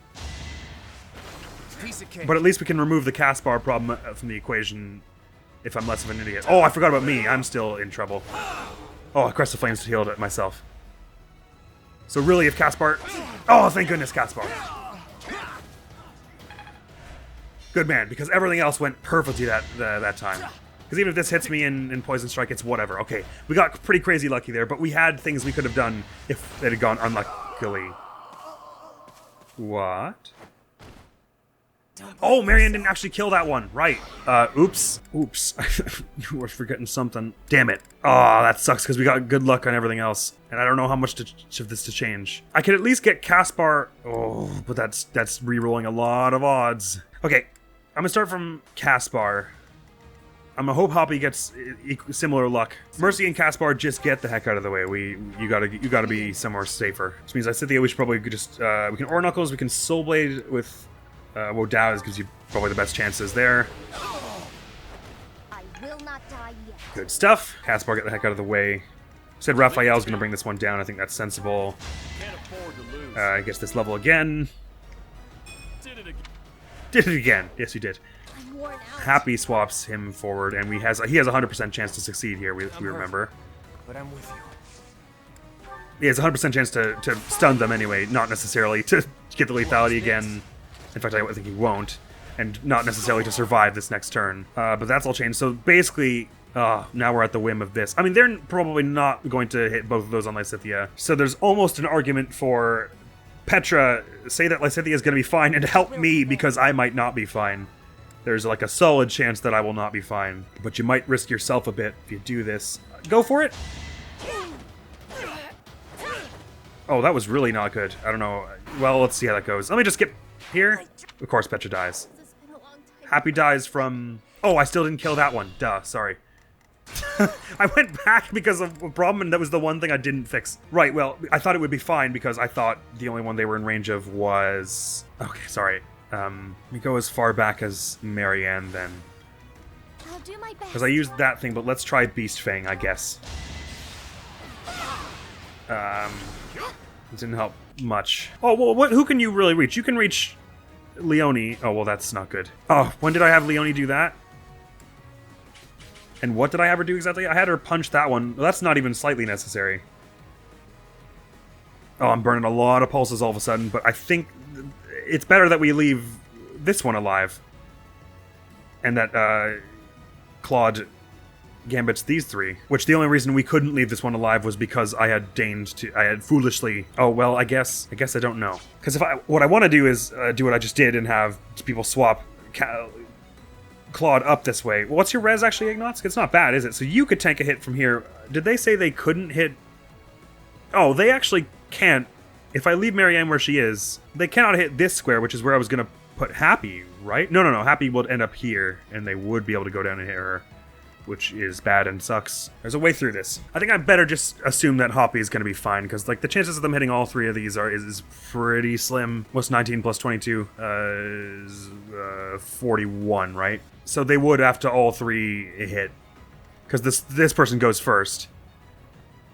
Piece of cake. But at least we can remove the Caspar problem from the equation if I'm less of an idiot. Oh, I forgot about me. I'm still in trouble. Oh, Crest of Flames healed it myself. So really, if Caspar... Oh, thank goodness, Caspar. Good man, because everything else went perfectly that time. Because even if this hits me in Poison Strike, it's whatever. Okay, we got pretty crazy lucky there, but we had things we could have done if it had gone unluckily. What? Oh, Marianne didn't actually kill that one. Right. Oops. Oops. We're forgetting something. Damn it. Oh, that sucks because we got good luck on everything else. And I don't know how much of this to change. I could at least get Caspar. Oh, but that's re-rolling a lot of odds. Okay. I'm going to start from Caspar. I'm going to hope Hoppy gets similar luck. Mercy and Caspar just get the heck out of the way. You gotta be somewhere safer. Which means I said we should probably just... we can Ore Knuckles, we can Soul Blade with... well, Dow's gives you probably the best chances there. I will not die yet. Good stuff. Caspar, get the heck out of the way. Said Raphael's gonna bring this one down. I think that's sensible. Can't afford to lose. I guess this level again. Did it again. Did it again. Yes, you did. I'm worn out. Happy swaps him forward, and he has a 100% chance to succeed here, we remember. But I'm with you. He has a 100% chance to stun them anyway, not necessarily to get the lethality again. In fact, I think he won't. And not necessarily to survive this next turn. But that's all changed. So basically, now we're at the whim of this. I mean, they're probably not going to hit both of those on Lysithea. So there's almost an argument for Petra, say that Lysithea is going to be fine and help me because I might not be fine. There's like a solid chance that I will not be fine. But you might risk yourself a bit if you do this. Go for it! Oh, that was really not good. I don't know. Well, let's see how that goes. Let me just skip here. Of course, Petra dies. This has been a long time. Happy dies from... Oh, I still didn't kill that one. Duh, sorry. I went back because of a problem, and that was the one thing I didn't fix. Right, well, I thought it would be fine because I thought the only one they were in range of was... Okay, sorry. We go as far back as Marianne, then. I'll do my best. Because I used that thing, but let's try Beast Fang, I guess. It didn't help much. Oh, well, who can you really reach? You can reach Leonie. Oh, well, that's not good. Oh, when did I have Leonie do that? And what did I have her do exactly? I had her punch that one. Well, that's not even slightly necessary. Oh, I'm burning a lot of pulses all of a sudden, but I think it's better that we leave this one alive. And that Claude gambits these three. Which the only reason we couldn't leave this one alive was because I had foolishly... Oh, well, I guess I don't know. Because what I want to do is do what I just did and have people swap Claude up this way. What's your res actually, Ignatz? It's not bad, is it? So you could tank a hit from here. Did they say they couldn't hit... Oh, they actually can't. If I leave Marianne where she is, they cannot hit this square, which is where I was going to put Happy, right? No. Happy would end up here, and they would be able to go down and hit her, which is bad and sucks. There's a way through this. I think I better just assume that Hoppy is going to be fine, because like the chances of them hitting all three of these is pretty slim. What's 19 plus 22? Is 41, right? So they would have to all three hit, because this person goes first.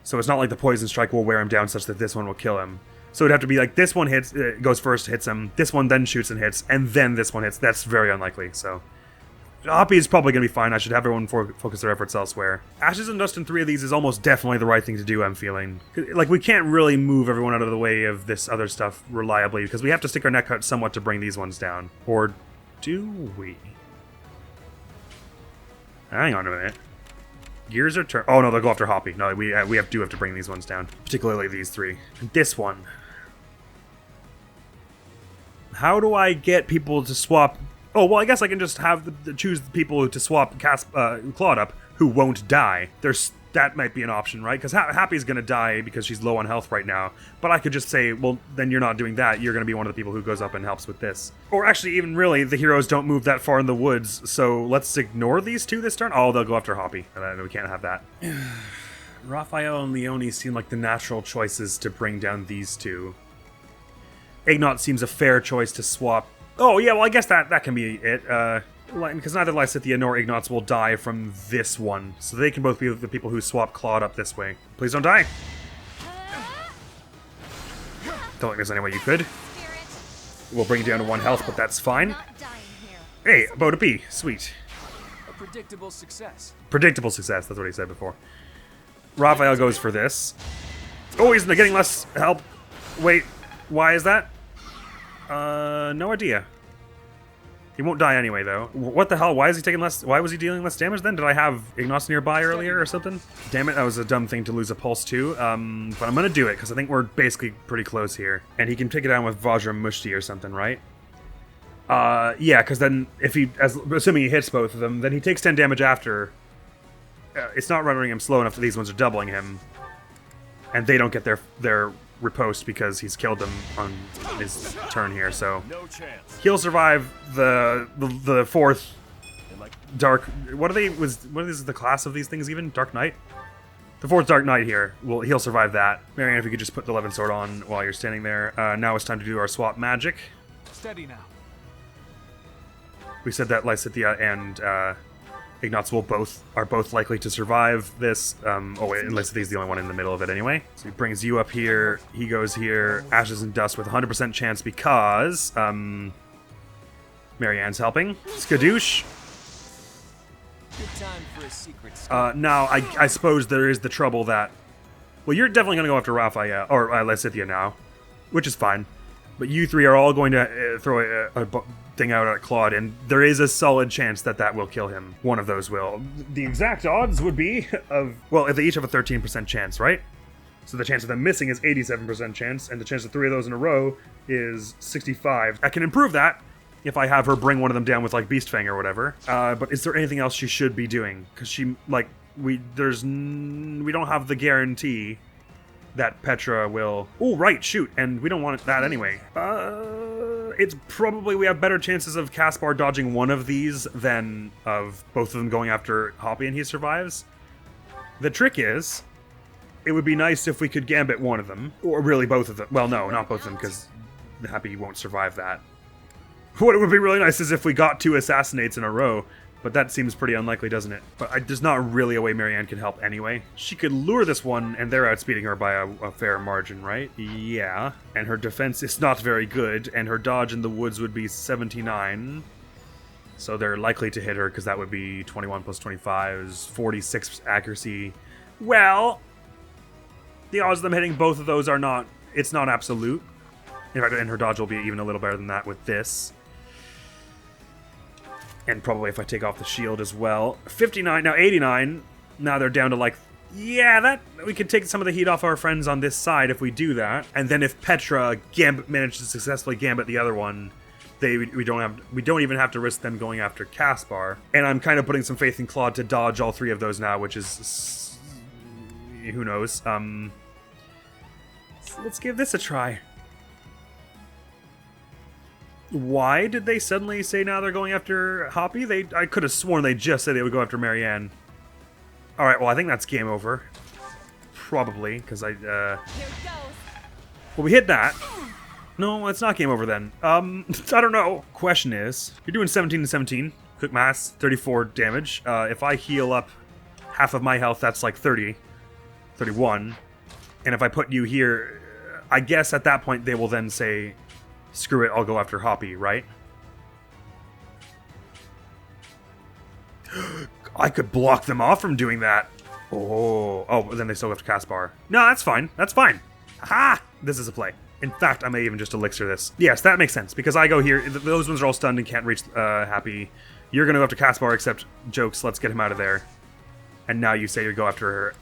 So it's not like the Poison Strike will wear him down such that this one will kill him. So it'd have to be like this one hits, goes first, hits him, this one then shoots and hits, and then this one hits. That's very unlikely, so... Hoppy is probably going to be fine. I should have everyone focus their efforts elsewhere. Ashes and Dust in 3 of these is almost definitely the right thing to do, I'm feeling. Like, we can't really move everyone out of the way of this other stuff reliably, because we have to stick our neck out somewhat to bring these ones down. Or do we? Hang on a minute. Gears are turn. Oh no, they'll go after Hoppy. No, we do have to bring these ones down, particularly these three. And this one. How do I get people to swap? Oh well, I guess I can just have choose the people to swap Claude up who won't die. There's that might be an option, right? Because Happy's gonna die because she's low on health right now. But I could just say, well, then you're not doing that. You're gonna be one of the people who goes up and helps with this. Or actually, even really, the heroes don't move that far in the woods, so let's ignore these two this turn. Oh, they'll go after Hoppy. We can't have that. Raphael and Leone seem like the natural choices to bring down these two. Ignat seems a fair choice to swap. Oh, yeah, well, I guess that can be it. Because neither Lysithea nor Ignatz will die from this one. So they can both be the people who swap Claude up this way. Please don't die. Don't think there's any way you could. We'll bring you down to 1 health, but that's fine. Hey, Pt.80. Sweet. A predictable success. Predictable success, that's what he said before. Raphael goes for this. Oh, he's getting less help. Wait, why is that? No idea. He won't die anyway, though. What the hell? Why is he taking less? Why was he dealing less damage then? Did I have Ignatz nearby earlier or something? Damn it, that was a dumb thing to lose a pulse to. But I'm gonna do it because I think we're basically pretty close here, and he can take it down with Vajra Mushti or something, right? Yeah, because then if he, assuming he hits both of them, then he takes 10 damage after. It's not rendering him slow enough that these ones are doubling him, and they don't get their riposte because he's killed them on his turn here. So No chance. he'll survive the fourth dark. What is the class of these things even? Dark Knight. The fourth Dark Knight here. He'll survive that. Marianne, if you could just put the 11 sword on while you're standing there. Now it's time to do our swap magic. Steady now. We said that Lysithea and Ignatz are both likely to survive this. Oh wait, and Lysithea's the only one in the middle of it anyway. So he brings you up here. He goes here. Ashes and Dust with 100% chance because Marianne's helping. Skadoosh. Good time for a secret. Now I suppose there is the trouble that, well, you're definitely gonna go after Raphael or Lysithea now, which is fine. But you three are all going to throw a thing out at Claude, and there is a solid chance that will kill him. One of those will. The exact odds would be of, well, if they each have a 13% chance, right? So the chance of them missing is 87% chance, and the chance of 3 of those in a row is 65. I can improve that if I have her bring one of them down with, like, Beast Fang or whatever. But is there anything else she should be doing? Because she, like, we don't have the guarantee that Petra will... Oh, right, shoot, and we don't want that anyway. It's probably we have better chances of Caspar dodging one of these than of both of them going after Hoppy and he survives. The trick is, it would be nice if we could gambit one of them, or really both of them. Well, no, not both of them, because Happy won't survive that. What would be really nice is if we got 2 assassinates in a row, but that seems pretty unlikely, doesn't it? But there's not really a way Marianne can help anyway. She could lure this one, and they're outspeeding her by a fair margin, right? Yeah. And her defense is not very good, and her dodge in the woods would be 79. So they're likely to hit her, because that would be 21 plus 25 is 46 accuracy. Well, the odds of them hitting both of those are not... It's not absolute. In fact, and her dodge will be even a little better than that with this. And probably if I take off the shield as well. 59, now 89. Now they're down to like... Yeah, that we could take some of the heat off our friends on this side if we do that. And then if Petra manages to successfully gambit the other one, we don't even have to risk them going after Caspar. And I'm kind of putting some faith in Claude to dodge all 3 of those now, which is... Who knows? So let's give this a try. Why did they suddenly say now they're going after Hoppy? I could have sworn they just said they would go after Marianne. Alright, well, I think that's game over. Probably, because Here it goes. Well, we hit that. No, it's not game over then. I don't know. Question is, you're doing 17 and 17. Quick mass, 34 damage. If I heal up half of my health, that's like 30. 31. And if I put you here, I guess at that point they will then say... Screw it, I'll go after Hoppy, right? I could block them off from doing that. Oh, but then they still go after Caspar. No, that's fine. That's fine. Ha! This is a play. In fact, I may even just elixir this. Yes, that makes sense, because I go here. Those ones are all stunned and can't reach Happy. You're going to go after Caspar, except jokes. Let's get him out of there. And now you say you go after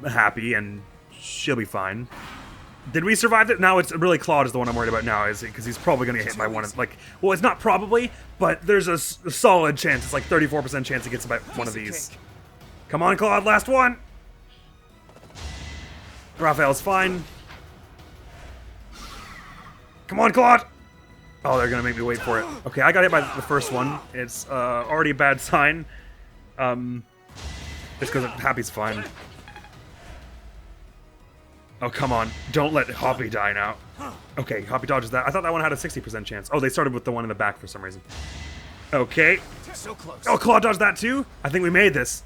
Happy, and she'll be fine. Did we survive it? Now it's really Claude is the one I'm worried about now, is it? Because he's probably going to get hit by one of, like... Well, it's not probably, but there's a solid chance. It's like 34% chance he gets by one of these. Come on, Claude, last one! Raphael's fine. Come on, Claude! Oh, they're gonna make me wait for it. Okay, I got hit by the first one. It's already a bad sign. Just because Happy's fine. Oh, come on. Don't let Hoppy die now. Okay, Hoppy dodges that. I thought that one had a 60% chance. Oh, they started with the one in the back for some reason. Okay. So close. Oh, Claude dodged that too? I think we made this.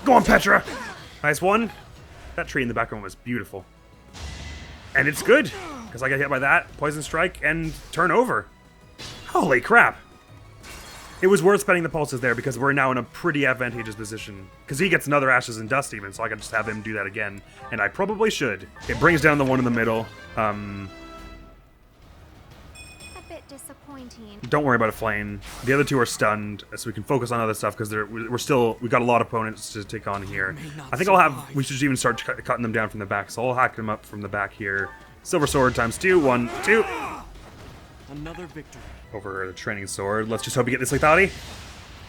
Go on, Petra! Nice one. That tree in the background was beautiful. And it's good, because I got hit by that, Poison Strike, and Turn Over. Holy crap. It was worth spending the pulses there because we're now in a pretty advantageous position. Because he gets another Ashes and Dust even, so I can just have him do that again. And I probably should. It brings down the one in the middle. A bit disappointing. Don't worry about a flame. The other two are stunned, so we can focus on other stuff because we've got a lot of opponents to take on here. I think we should even start cutting them down from the back, so I'll hack them up from the back here. Silver Sword times 2, 1, 2. Another victory. Over the Training Sword. Let's just hope we get this lethality.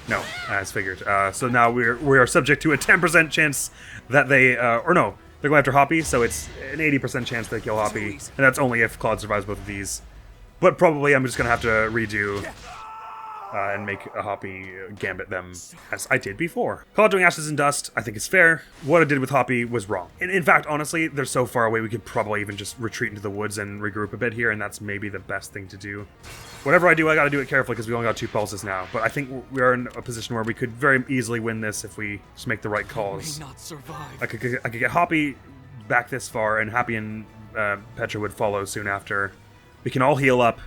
No, as figured. So now we are subject to a 10% chance that they, or no, they're going after Hoppy, so it's an 80% chance they kill Hoppy, and that's only if Claude survives both of these. But probably I'm just going to have to redo and make a Hoppy gambit them as I did before. Claude doing Ashes and Dust, I think is fair. What I did with Hoppy was wrong. And in fact, honestly, they're so far away we could probably even just retreat into the woods and regroup a bit here, and that's maybe the best thing to do. Whatever I do, I gotta do it carefully because we only got 2 pulses now. But I think we are in a position where we could very easily win this if we just make the right calls. May not survive. I could get Hoppy back this far, and Happy and Petra would follow soon after. We can all heal up,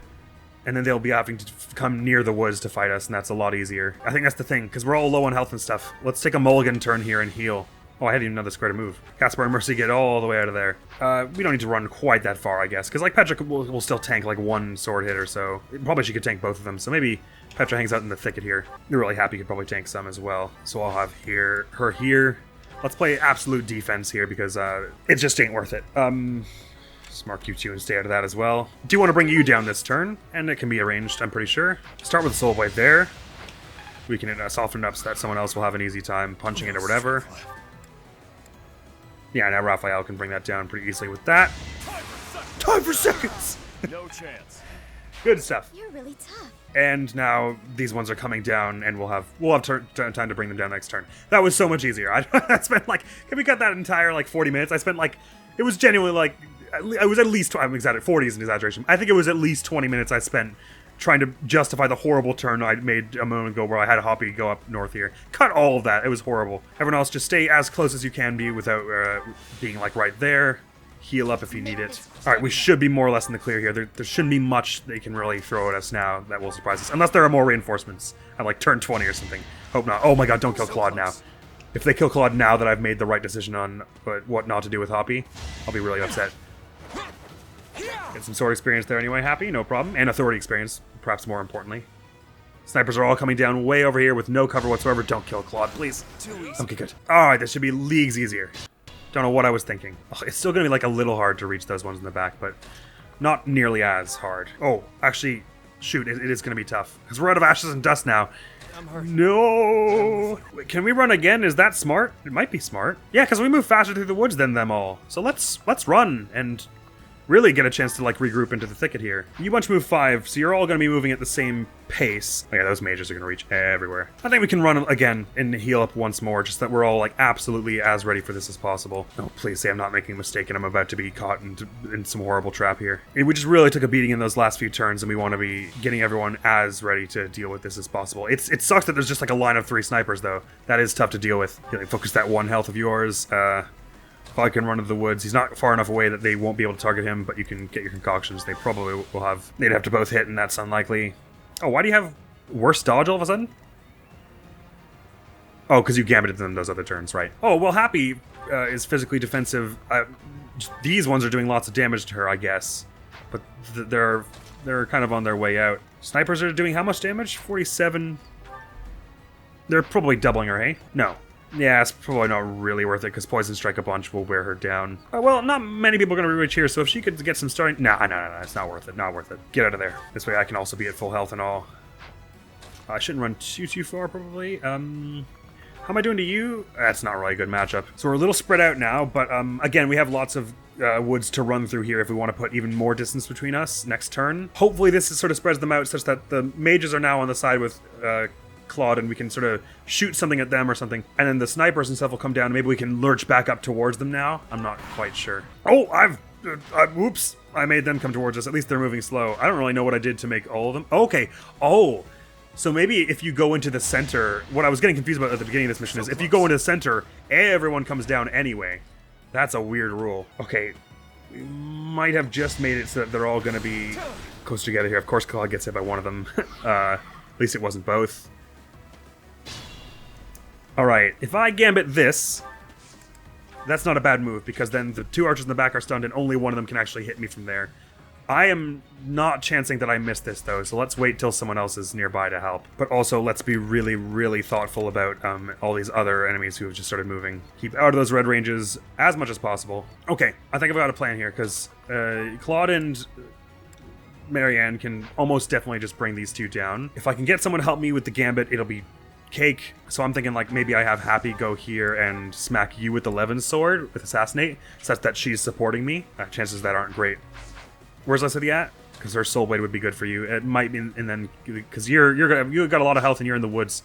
and then they'll be having to come near the woods to fight us, and that's a lot easier. I think that's the thing, because we're all low on health and stuff. Let's take a mulligan turn here and heal. Oh, I hadn't even know the square to move. Caspar and Mercy get all the way out of there. We don't need to run quite that far, I guess, because like Petra will still tank like 1 sword hit or so. Probably she could tank both of them, so maybe Petra hangs out in the thicket here. You're really happy could probably tank some as well. So I'll have her here. Let's play absolute defense here because it just ain't worth it. Mark you 2 and stay out of that as well. Do want to bring you down this turn, and it can be arranged, I'm pretty sure. Start with Soul Blade there. We can soften it up so that someone else will have an easy time punching it or whatever. Yeah, now Raphael can bring that down pretty easily with that. Time for seconds! No chance. Good stuff. You're really tough. And now these ones are coming down, and we'll have time to bring them down next turn. That was so much easier. I spent like, can we cut that entire like 40 minutes? I spent like, it was genuinely like, it was at least, I'm exaggerating, 40 is an exaggeration. I think it was at least 20 minutes I spent trying to justify the horrible turn I made a moment ago where I had a Hoppy go up north here. Cut all of that. It was horrible. Everyone else, just stay as close as you can be without being like right there. Heal up if you need it. Alright, we should be more or less in the clear here. There shouldn't be much they can really throw at us now that will surprise us. Unless there are more reinforcements at like turn 20 or something. Hope not. Oh my god, don't kill Claude now. If they kill Claude now that I've made the right decision on what not to do with Hoppy, I'll be really upset. Get some sword experience there anyway, Happy, no problem. And authority experience, perhaps more importantly. Snipers are all coming down way over here with no cover whatsoever. Don't kill Claude, please. Too easy. Okay, good. Alright, this should be leagues easier. Don't know what I was thinking. Oh, it's still going to be like a little hard to reach those ones in the back, but not nearly as hard. Oh, actually, shoot, it is going to be tough. Because we're out of Ashes and Dust now. I'm hurt. No! Wait, can we run again? Is that smart? It might be smart. Yeah, because we move faster through the woods than them all. So let's run and really get a chance to like regroup into the thicket here. You bunch move 5, so you're all going to be moving at the same pace. Oh yeah, those mages are going to reach everywhere. I think we can run again and heal up once more, just that we're all like absolutely as ready for this as possible. Oh, please say I'm not making a mistake and I'm about to be caught in some horrible trap here. We just really took a beating in those last few turns, and we want to be getting everyone as ready to deal with this as possible. It sucks that there's just like a line of 3 snipers though. That is tough to deal with. You know, focus that 1 health of yours. Probably can run into the woods. He's not far enough away that they won't be able to target him, but you can get your concoctions. They probably will have... They'd have to both hit, and that's unlikely. Oh, why do you have worse dodge all of a sudden? Oh, because you gambited them those other turns, right. Oh, well, Happy is physically defensive. These ones are doing lots of damage to her, I guess. But they're kind of on their way out. Snipers are doing how much damage? 47... They're probably doubling her, hey? No. Yeah, it's probably not really worth it, because Poison Strike a bunch will wear her down. Well, not many people are going to reach here, so if she could get some starting... No, it's not worth it, not worth it. Get out of there. This way I can also be at full health and all. I shouldn't run too far, probably. How am I doing to you? That's not really a good matchup. So we're a little spread out now, but again, we have lots of woods to run through here if we want to put even more distance between us next turn. Hopefully this sort of spreads them out such that the mages are now on the side with Claude, and we can sort of shoot something at them or something. And then the snipers and stuff will come down, and maybe we can lurch back up towards them now. I'm not quite sure. Oh, whoops. I made them come towards us. At least they're moving slow. I don't really know what I did to make all of them. Okay. Oh. So maybe if you go into the center, what I was getting confused about at the beginning of this mission is if you go into the center, everyone comes down anyway. That's a weird rule. Okay. We might have just made it so that they're all going to be close together here. Of course, Claude gets hit by one of them. At least it wasn't both. Alright. If I gambit this... That's not a bad move, because then the two archers in the back are stunned and only one of them can actually hit me from there. I am not chancing that I missed this, though, so let's wait till someone else is nearby to help. But also, let's be really, really thoughtful about all these other enemies who have just started moving. Keep out of those red ranges as much as possible. Okay, I think I've got a plan here, because Claude and Marianne can almost definitely just bring these two down. If I can get someone to help me with the gambit, it'll be cake. So I'm thinking like maybe I have Happy go here and smack you with the Levin sword with Assassinate, such that she's supporting me. Chances of that aren't great. Where's Leslie at? Because her soul blade would be good for you. It might be, and then because you got a lot of health and you're in the woods,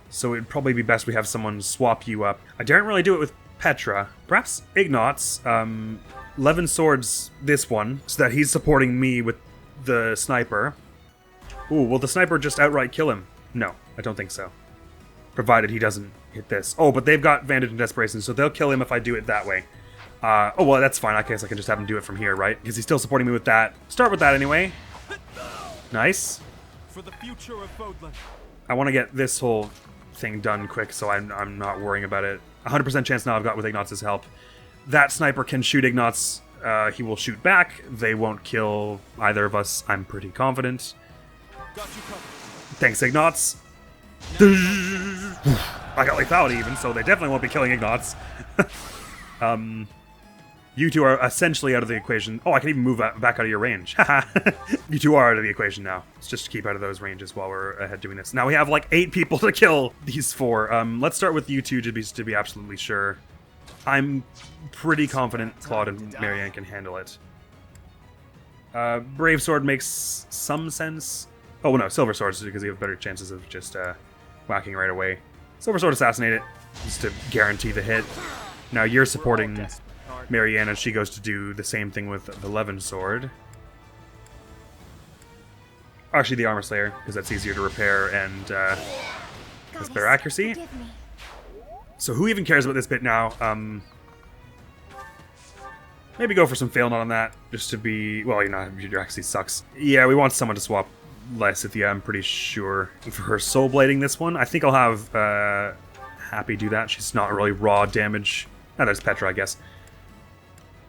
so it'd probably be best we have someone swap you up. I daren't really do it with Petra. Perhaps Ignatz. Levin swords this one so that he's supporting me with the sniper. Ooh, will the sniper just outright kill him? No, I don't think so. Provided he doesn't hit this. Oh, but they've got Vantage and Desperation, so they'll kill him if I do it that way. Oh, well, that's fine. I guess I can just have him do it from here, right? Because he's still supporting me with that. Start with that anyway. Nice. For the future of Bodland. I want to get this whole thing done quick, so I'm not worrying about it. 100% chance now I've got with Ignatz's help. That sniper can shoot Ignatz. He will shoot back. They won't kill either of us. I'm pretty confident. Got you covered. Thanks, Ignatz. I got lethality even, so they definitely won't be killing Ignatz. You two are essentially out of the equation. Oh, I can even move back out of your range. You two are out of the equation now. Let's just keep out of those ranges while we're ahead doing this. Now we have like 8 people to kill these 4. Let's start with you two to be absolutely sure. I'm pretty confident Claude and Marianne can handle it. Brave Sword makes some sense. Oh, no, Silver Sword, because you have better chances of just whacking right away. Silver Sword, assassinate it, just to guarantee the hit. Now you're supporting Marianne, and she goes to do the same thing with the Levin Sword. Actually, the Armor Slayer, because that's easier to repair and has better accuracy. So who even cares about this bit now? Maybe go for some Fail Not on that, just to be... Well, your accuracy sucks. Yeah, we want someone to swap Lysithia, I'm pretty sure. For her soul blading this one, I think I'll have Happy do that. She's not really raw damage. Oh, there's Petra, I guess.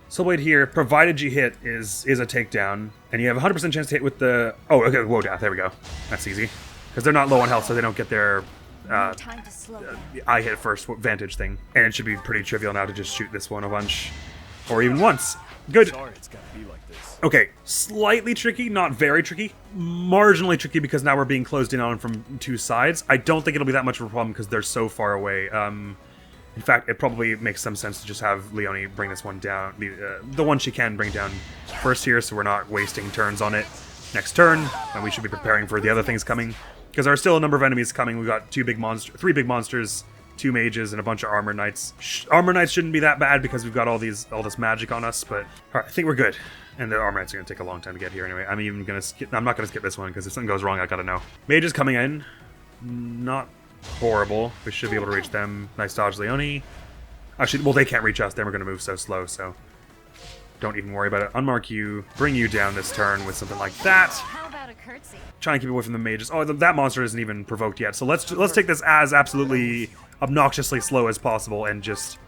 Soul blade here, provided you hit, is a takedown. And you have 100% chance to hit with the... Oh, okay, whoa, yeah, there we go. That's easy. Because they're not low on health, so they don't get their... I hit first Vantage thing. And it should be pretty trivial now to just shoot this one a bunch. Or even once. Good. Sorry it's gotta be like this. Okay, slightly tricky, not very tricky. Marginally tricky because now we're being closed in on from 2 sides. I don't think it'll be that much of a problem because they're so far away. In fact, it probably makes some sense to just have Leonie bring this one down. The one she can bring down first here, so we're not wasting turns on it next turn. And we should be preparing for the other things coming. Because there are still a number of enemies coming. We've got 3 big monsters, 2 mages, and a bunch of armor knights. Armor knights shouldn't be that bad because we've got all this magic on us, but alright, I think we're good. And the armor knights are gonna take a long time to get here anyway. I'm not gonna skip this one because if something goes wrong, I gotta know. Mages coming in, not horrible. We should be able to reach them. Nice dodge, Leonie. Actually, well, they can't reach us. Then we're gonna move so slow, so don't even worry about it. Unmark you, bring you down this turn with something like that. How about a curtsy? Try and keep away from the mages. Oh, that monster isn't even provoked yet. So let's take this as absolutely obnoxiously slow as possible and just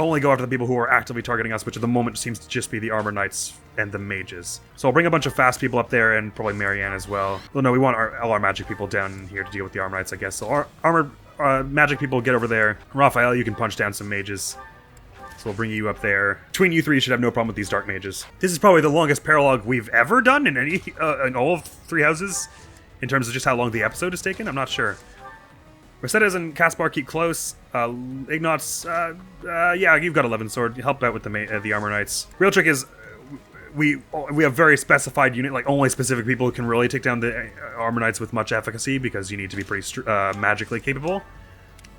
only go after the people who are actively targeting us, which at the moment seems to just be the armor knights and the mages. So I'll bring a bunch of fast people up there and probably Marianne as well. Well, no, we want all our magic people down here to deal with the armor knights, I guess. So our armor magic people get over there. Raphael, you can punch down some mages. So we'll bring you up there. Between you 3 should have no problem with these dark mages. This is probably the longest paralogue we've ever done in any in all of 3 houses. in terms of just how long the episode is taken. I'm not sure. Mercedes and Caspar keep close. Ignatz, yeah, you've got 11 sword. Help out with the armor knights. Real trick is we have very specified unit, like only specific people who can really take down the armor knights with much efficacy, because you need to be pretty magically capable.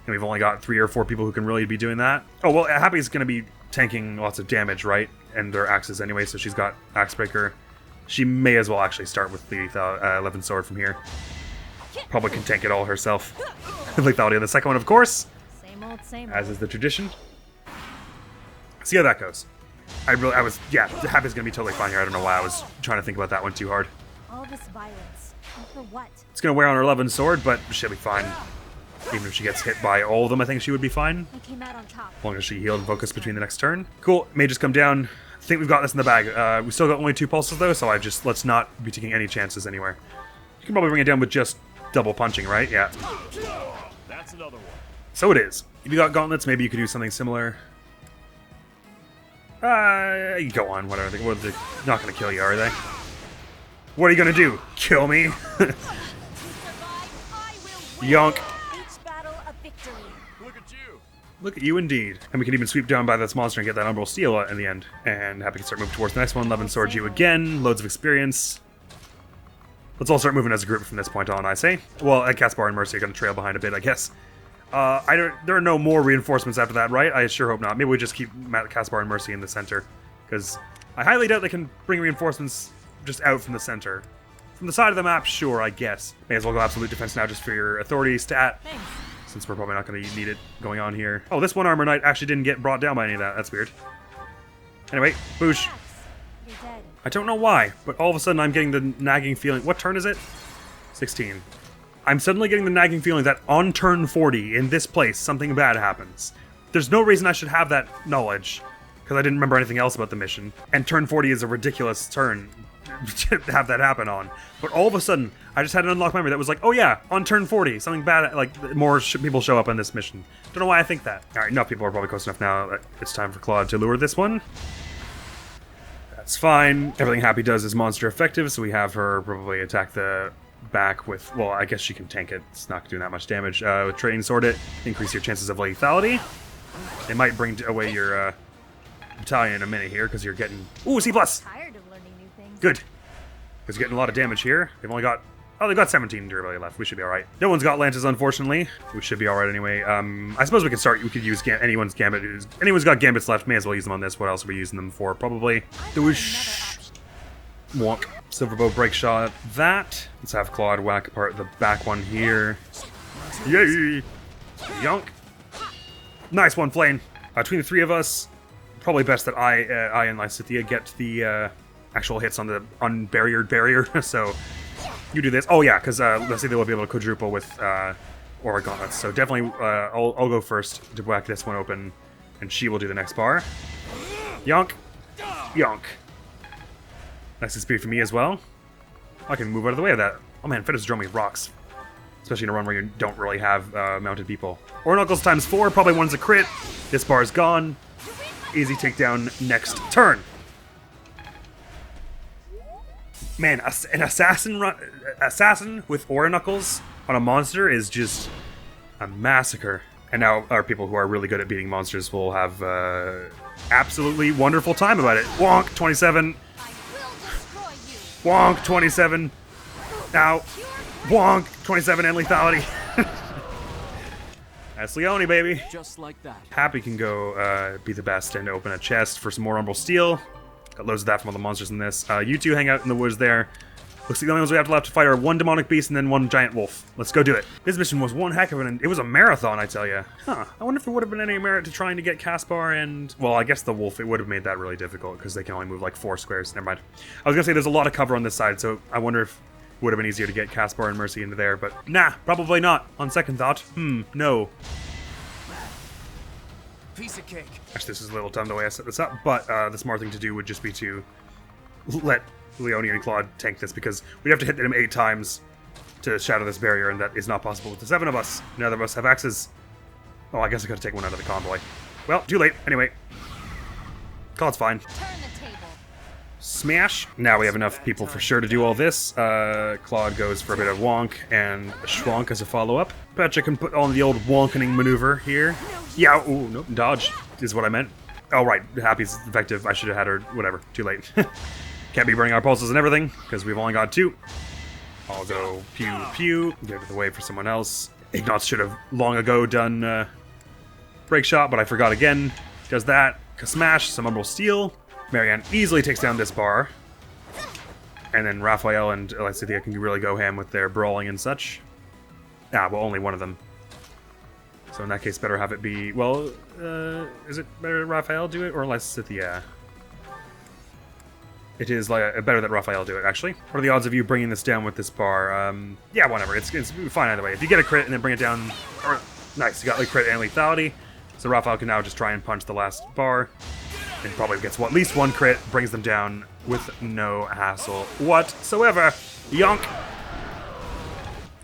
And we've only got 3 or 4 people who can really be doing that. Oh, well, Happy's going to be tanking lots of damage, right? And their axes anyway, so she's got Axe Breaker. She may as well actually start with the 11 sword from here. Probably can tank it all herself. Lethality on the second one, of course. Same old, same As is the tradition. See how that goes. Yeah, Happy's gonna be totally fine here. I don't know why I was trying to think about that one too hard. All this violence. And for what? It's gonna wear on her 11 sword, but she'll be fine. Even if she gets hit by all of them, I think she would be fine. I came out on top. As long as she healed and focused between the next turn. Cool, mages come down. I think we've got this in the bag. We still got only 2 pulses though, so let's not be taking any chances anywhere. You can probably bring it down with just double punching, right? Yeah. That's another one. So it is. If you got gauntlets, maybe you could do something similar. You go on, whatever. They're not gonna kill you, are they? What are you gonna do? Kill me? Yonk. Each battle a victory. Look at you. Look at you indeed. And we can even sweep down by this monster and get that Umbral Steel in the end. And Happy can start moving towards the next one. 11 Sword you again. Loads of experience. Let's all start moving as a group from this point on, I say. Well, Caspar and Mercy are going to trail behind a bit, I guess. There are no more reinforcements after that, right? I sure hope not. Maybe we just keep Caspar and Mercy in the center. Because I highly doubt they can bring reinforcements just out from the center. From the side of the map, sure, I guess. May as well go Absolute Defense now just for your authority stat. Thanks. Since we're probably not going to need it going on here. Oh, this one armor knight actually didn't get brought down by any of that. That's weird. Anyway, boosh. You're dead. I don't know why, but all of a sudden I'm getting the nagging feeling. What turn is it? 16. I'm suddenly getting the nagging feeling that on turn 40, in this place, something bad happens. There's no reason I should have that knowledge, because I didn't remember anything else about the mission. And turn 40 is a ridiculous turn to have that happen on. But all of a sudden, I just had an unlocked memory that was like, oh yeah, on turn 40, something bad, like more people show up on this mission. Don't know why I think that. Alright, enough people are probably close enough now that it's time for Claude to lure this one. That's fine. Everything Happy does is monster effective, so we have her probably attack the back with, well, I guess she can tank it. It's not doing that much damage. With Trading Sword it, increase your chances of lethality. It might bring away your battalion in a minute here, because you're getting... Ooh, C+! Tired of learning new things. Good. Because you're getting a lot of damage here. They've only got... Oh, they've got 17 durability left. We should be alright. No one's got lances, unfortunately. We should be alright anyway. I suppose we could use anyone's gambit. Anyone's got gambits left, may as well use them on this. What else are we using them for? Probably... The whoosh. Wonk. Silverbow break shot. That. Let's have Claude whack apart the back one here. Yay! Yonk. Nice one, Flame. Between the 3 of us, probably best that I and Lysithea get the actual hits on the unbarriered barrier. So you do this. Oh yeah, because Lysithea will be able to quadruple with Aura Gauntlets. So definitely, I'll go first to whack this one open, and she will do the next bar. Yonk. Yonk. Nice and speed for me as well. I can move out of the way of that. Oh man, Fetosdromi rocks. Especially in a run where you don't really have mounted people. Oracles times 4, probably one's a crit. This bar's gone. Easy takedown next turn. Man, an assassin with Aura Knuckles on a monster is just a massacre. And now our people who are really good at beating monsters will have absolutely wonderful time about it. Wonk, 27. Wonk, 27. Now, wonk, 27 and lethality. That's Leone, baby. Just like that. Happy can go be the best and open a chest for some more Umbral Steel. Got loads of that from all the monsters in this. You two hang out in the woods there. Looks like the only ones we have left to fight are 1 demonic beast and then 1 giant wolf. Let's go do it. This mission was one heck of it was a marathon, I tell you. Huh. I wonder if there would have been any merit to trying to get Caspar and... Well, I guess the wolf, it would have made that really difficult because they can only move like 4 squares. Never mind. I was going to say there's a lot of cover on this side, so I wonder if it would have been easier to get Caspar and Mercy into there, but nah, probably not. On second thought, no. Piece of cake. Actually, this is a little dumb the way I set this up, but the smart thing to do would just be to let Leone and Claude tank this, because we'd have to hit them 8 times to shatter this barrier, and that is not possible with the 7 of us. Neither of us have axes. Oh, I guess I gotta take one out of the convoy. Well, too late. Anyway. Claude's fine. Turn the table. Smash. Now we have enough people for sure to do all this. Claude goes for a bit of wonk and schwonk as a follow-up. Betcha can put on the old wonkening maneuver here. Yeah, ooh, no, dodge is what I meant. Oh, right, Happy's effective. I should have had her, whatever, too late. Can't be burning our pulses and everything, because we've only got 2. I'll go pew pew, give it away for someone else. Ignatz should have long ago done break shot, but I forgot again. Does that. Smash, some Umbral Steel. Marianne easily takes down this bar. And then Raphael and Elysithea can really go ham with their brawling and such. Ah, well, only one of them. So in that case, better have it be... Well, is it better Raphael do it or Elysithea? It is better that Raphael do it, actually. What are the odds of you bringing this down with this bar? Yeah, whatever. It's fine either way. If you get a crit and then bring it down... Or, nice, you got crit and lethality. So Raphael can now just try and punch the last bar. And probably gets at least 1 crit, brings them down with no hassle whatsoever. Yonk!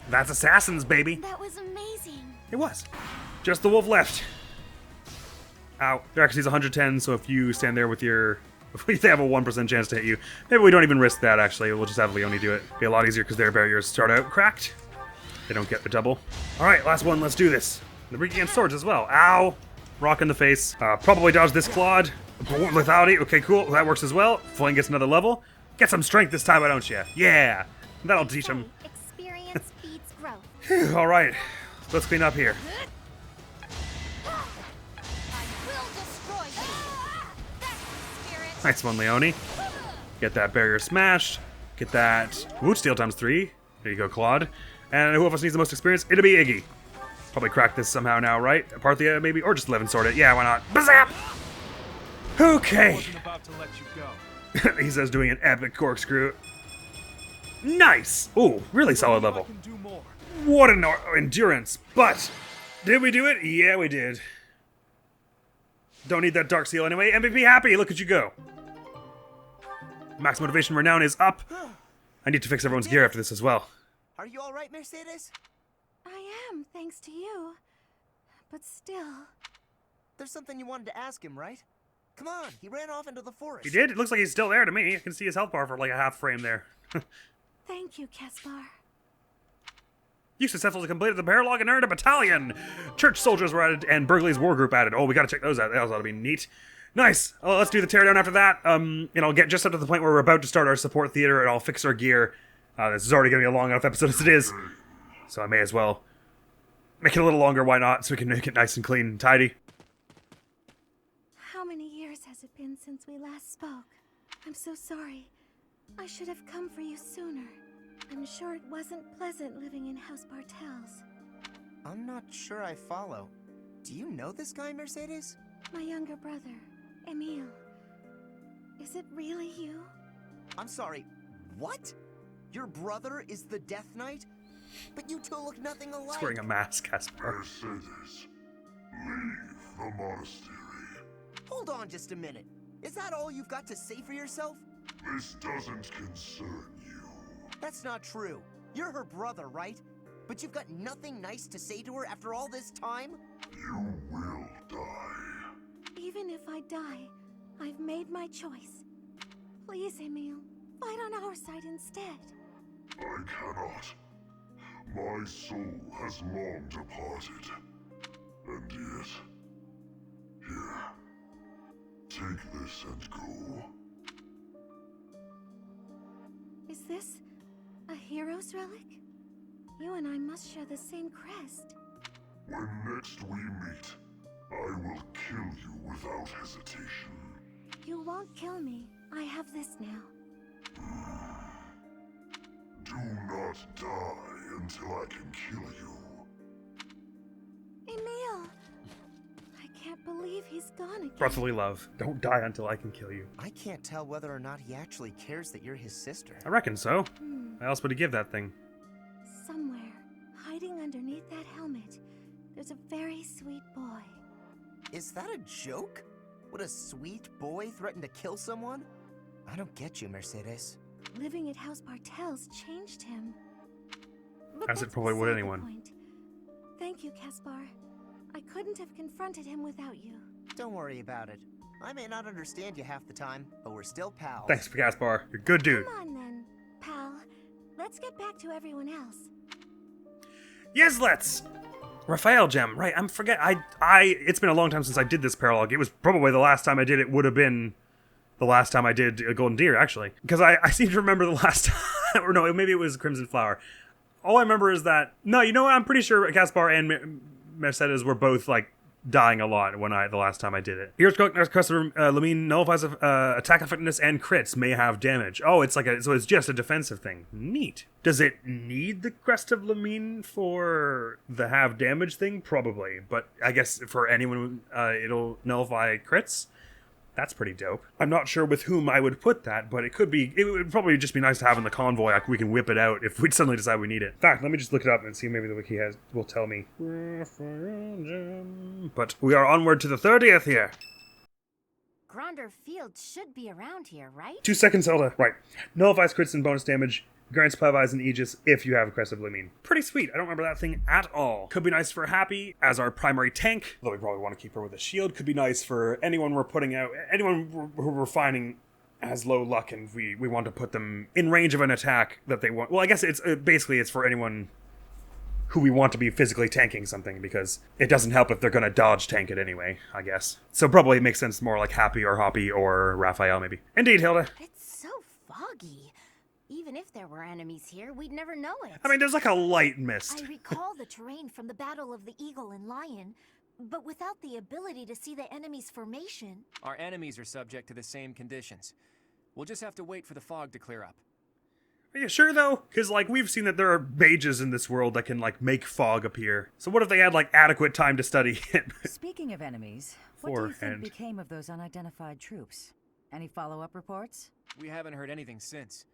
That's Assassins, baby! That was amazing. It was. Just the wolf left. Ow. Their accuracy's 110, so if you stand there with your... If they have a 1% chance to hit you, maybe we don't even risk that, actually. We'll just have Leone do it. Be a lot easier because their barriers start out cracked. They don't get the double. Alright, last one. Let's do this. They're bringing in swords as well. Ow! Rock in the face. Probably dodge this Claude. Lethality. Okay, cool. That works as well. Flame gets another level. Get some strength this time, why don't you? Yeah! That'll teach him. Experience beats growth. Alright. Let's clean up here. I will destroy you. That's the spirit. Nice one, Leone. Get that barrier smashed. Get that wound steal times 3. There you go, Claude. And who of us needs the most experience? It'll be Iggy. Probably crack this somehow now, right? Parthia, maybe? Or just live and sword it. Yeah, why not? Bazap! Okay. I wasn't about to let you go. He says doing an epic corkscrew. Nice! Ooh, really solid I level. can do more. What an endurance. But, did we do it? Yeah, we did. Don't need that Dark Seal anyway. MVP happy, look at you go. Max Motivation Renown is up. I need to fix everyone's gear after this as well. Are you alright, Mercedes? I am, thanks to you. But still... There's something you wanted to ask him, right? Come on, he ran off into the forest. He did? It looks like he's still there to me. I can see his health bar for like a half frame there. Thank you, Caspar. You successfully completed the paralog and earned a battalion! Church soldiers were added and Burgley's war group added. Oh, we gotta check those out. Those ought to be neat. Nice! Oh, let's do the teardown after that. And I'll get just up to the point where we're about to start our support theater and I'll fix our gear. This is already gonna be a long enough episode as it is. So I may as well make it a little longer, why not? So we can make it nice and clean and tidy. How many years has it been since we last spoke? I'm so sorry. I should have come for you sooner. I'm sure it wasn't pleasant living in House Bartels. I'm not sure I follow. Do you know this guy, Mercedes? My younger brother, Emile. Is it really you? I'm sorry, what? Your brother is the Death Knight? But you two look nothing alike. He's wearing a mask, Caspar. Mercedes, leave the monastery. Hold on just a minute. Is that all you've got to say for yourself? This doesn't concern you. That's not true. You're her brother, right? But you've got nothing nice to say to her after all this time? You will die. Even if I die, I've made my choice. Please, Emile, fight on our side instead. I cannot. My soul has long departed. And yet... Here. Take this and go. Is this a hero's relic? You and I must share the same crest. When next we meet, I will kill you without hesitation. You won't kill me. I have this now. Do not die until I can kill you. Emile! I can't believe he's gone again. Brotherly love. Don't die until I can kill you. I can't tell whether or not he actually cares that you're his sister. I reckon so. How else would he give that thing? Somewhere, hiding underneath that helmet, there's a very sweet boy. Is that a joke? Would a sweet boy threaten to kill someone? I don't get you, Mercedes. Living at House Bartels changed him. But As it that's probably would beside the anyone. point. Thank you, Caspar. I couldn't have confronted him without you. Don't worry about it. I may not understand you half the time, but we're still pals. Thanks, Caspar. You're a good dude. Come on then, pal. Let's get back to everyone else. Yes, let's. Raphael gem, right? It's been a long time since I did this paralogue. It was probably the last time I did it would have been the last time I did a Golden Deer, actually. Because I seem to remember the last time, or no, maybe it was Crimson Flower. All I remember is that, no, you know what? I'm pretty sure Caspar and Mercedes were both, like, dying a lot the last time I did it. Here's customer Lamine nullifies attack effectiveness and crits may have damage. Oh, it's like so it's just a defensive thing. Neat. Does it need the Crest of Lamine for the have damage thing? Probably, but I guess for anyone it'll nullify crits. That's pretty dope. I'm not sure with whom I would put that, but it would probably just be nice to have in the convoy. Like we can whip it out if we suddenly decide we need it. In fact, let me just look it up and see maybe the wiki will tell me. But we are onward to the 30th here. Gronder Field should be around here, right? 2 seconds, Zelda. Right. Nullifies crits and bonus damage. Grants Plevise and Aegis if you have a Crest of Lamine. Pretty sweet. I don't remember that thing at all. Could be nice for Happy as our primary tank, though we probably want to keep her with a shield. Could be nice for anyone we're putting out, anyone who we're finding has low luck and we want to put them in range of an attack that they want. Well, I guess it's basically it's for anyone who we want to be physically tanking something, because it doesn't help if they're going to dodge tank it anyway, I guess. So probably it makes sense more like Happy or Hoppy or Raphael maybe. Indeed, Hilda. It's so foggy. Even if there were enemies here, we'd never know it. I mean, there's like a light mist. I recall the terrain from the Battle of the Eagle and Lion, but without the ability to see the enemy's formation. Our enemies are subject to the same conditions. We'll just have to wait for the fog to clear up. Are you sure, though? Because, like, we've seen that there are mages in this world that can, like, make fog appear. So what if they had, like, adequate time to study it? Speaking of enemies, what do you think became of those unidentified troops? Any follow-up reports? We haven't heard anything since.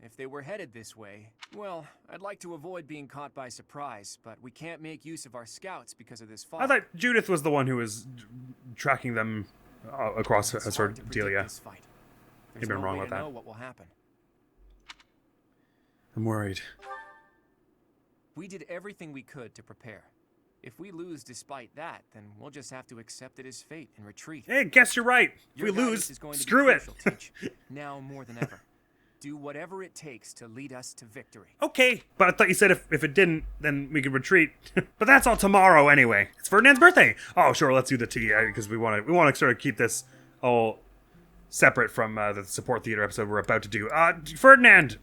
If they were headed this way, well, I'd like to avoid being caught by surprise, but we can't make use of our scouts because of this fog. I thought Judith was the one who was tracking them across a sort of Delia. You've been wrong about that. Know what will happen. I'm worried. We did everything we could to prepare. If we lose despite that, then we'll just have to accept it as fate and retreat. Hey, guess you're right. If we lose, screw it. Now more than ever. Do whatever it takes to lead us to victory. Okay, but I thought you said if it didn't, then we could retreat. But that's all tomorrow anyway. It's Ferdinand's birthday. Oh, sure, let's do the tea because we want to sort of keep this all separate from the support theater episode we're about to do. Ferdinand,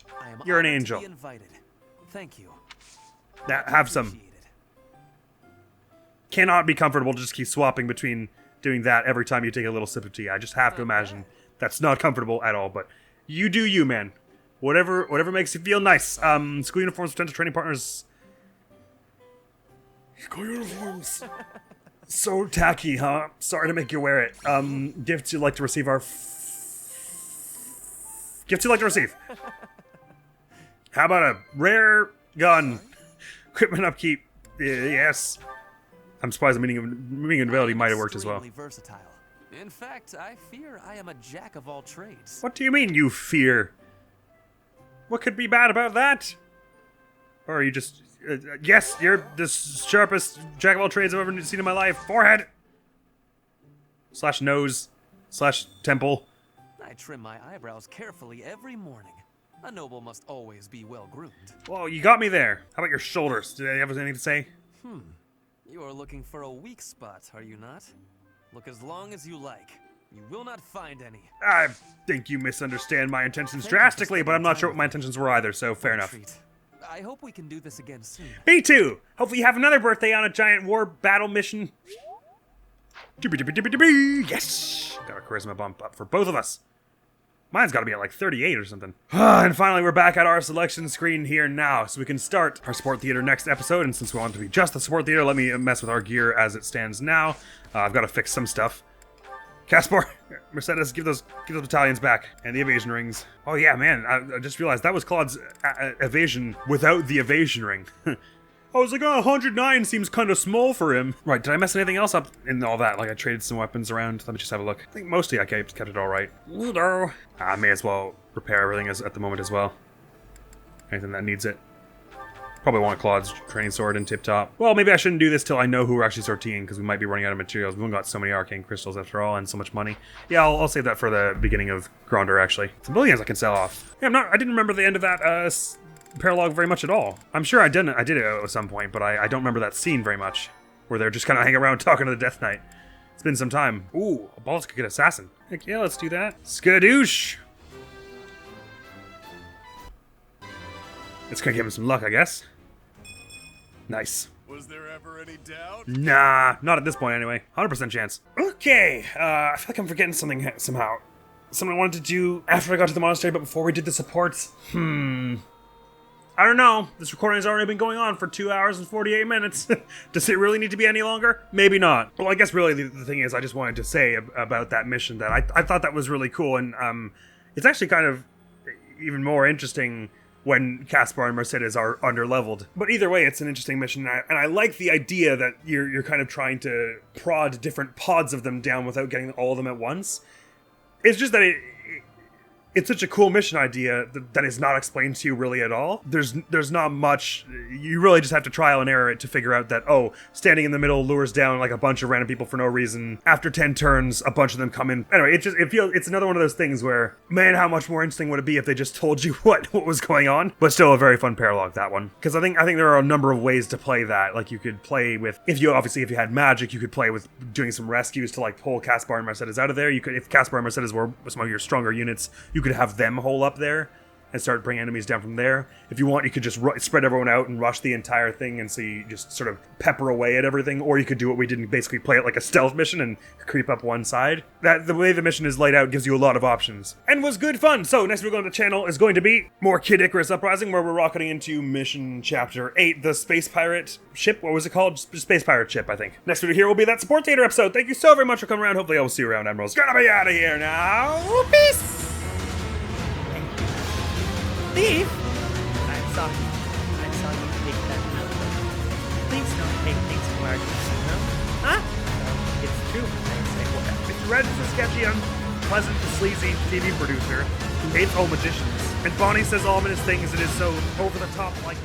you're an angel. To be invited. Thank you. Have some. Cannot be comfortable to just keep swapping between doing that every time you take a little sip of tea. I just have to imagine that's not comfortable at all, but you do you, man. Whatever makes you feel nice. School uniforms, potential training partners. School uniforms. So tacky, huh? Sorry to make you wear it. Gifts you'd like to receive are... Gifts you'd like to receive. How about a rare gun? Equipment upkeep. Yes. I'm surprised the meaning and ability might have worked as well. Versatile. In fact, I fear I am a jack of all trades. What do you mean, you fear? What could be bad about that? Or are you just... yes, you're the sharpest jack of all trades I've ever seen in my life. Forehead! / nose. / temple. I trim my eyebrows carefully every morning. A noble must always be well groomed. Well, you got me there. How about your shoulders? Do they have anything to say? You are looking for a weak spot, are you not? Look as long as you like. You will not find any. I think you misunderstand my intentions drastically, but I'm not sure what my intentions were either, so fair enough. I hope we can do this again soon. Me too! Hopefully you have another birthday on a giant war battle mission. Yes! Got a charisma bump up for both of us. Mine's got to be at like 38 or something. And finally, we're back at our selection screen here now, so we can start our support theater next episode. And since we want it to be just the support theater, let me mess with our gear as it stands now. I've got to fix some stuff. Caspar, Mercedes, give those battalions back. And the evasion rings. Oh yeah, man, I just realized that was Claude's evasion without the evasion ring. I was like, 109 seems kind of small for him. Right, did I mess anything else up in all that? Like I traded some weapons around. Let me just have a look. I think mostly I kept it all right. I may as well repair everything at the moment as well. Anything that needs it. Probably want Claude's training sword and Tip Top. Well, maybe I shouldn't do this till I know who we're actually sorting, because we might be running out of materials. We've only got so many arcane crystals after all, and so much money. Yeah, I'll save that for the beginning of Gronder, actually. Some bullions I can sell off. Yeah, I didn't remember the end of that paralogue very much at all. I'm sure I did it at some point, but I don't remember that scene very much, where they're just kind of hanging around talking to the Death Knight. It's been some time. Ooh, a Ballistic Assassin. Heck yeah, let's do that. Skadoosh! It's gonna give him some luck, I guess. Nice. Was there ever any doubt? Nah, not at this point anyway. 100% chance. Okay, I feel like I'm forgetting something somehow. Something I wanted to do after I got to the monastery, but before we did the supports. I don't know. This recording has already been going on for 2 hours and 48 minutes. Does it really need to be any longer? Maybe not. Well, I guess really the thing is I just wanted to say about that mission that I thought that was really cool, and it's actually kind of even more interesting when Caspar and Mercedes are underleveled. But either way, it's an interesting mission, and I like the idea that you're kind of trying to prod different pods of them down without getting all of them at once. It's just that it's such a cool mission idea that is not explained to you really at all. There's not much. You really just have to trial and error it to figure out that, oh, standing in the middle lures down like a bunch of random people for no reason. After 10 turns, a bunch of them come in. Anyway, it's another one of those things where, man, how much more interesting would it be if they just told you what was going on? But still a very fun paralogue, that one. Because I think there are a number of ways to play that. Like, you could play with, if you had magic, you could play with doing some rescues to like pull Caspar and Mercedes out of there. You could, if Caspar and Mercedes were some of your stronger units, you could have them hole up there and start bringing enemies down from there. If you want, you could just spread everyone out and rush the entire thing, and so you just sort of pepper away at everything. Or you could do what we did and basically play it like a stealth mission and creep up one side. The way the mission is laid out gives you a lot of options. And was good fun! So next we're going to the channel is going to be more Kid Icarus Uprising, where we're rocketing into mission chapter 8, the Space Pirate ship. What was it called? Space Pirate ship, I think. Next video here will be that Support Theater episode. Thank you so very much for coming around. Hopefully I will see you around, Admirals. Gonna be out of here now. Peace! Leave? I saw you take that note. Please don't take things from our no? Huh? No, it's true. I say what? Mr. Red is a sketchy, unpleasant, sleazy TV producer who hates all magicians. And Bonnie says ominous things and is so over the top like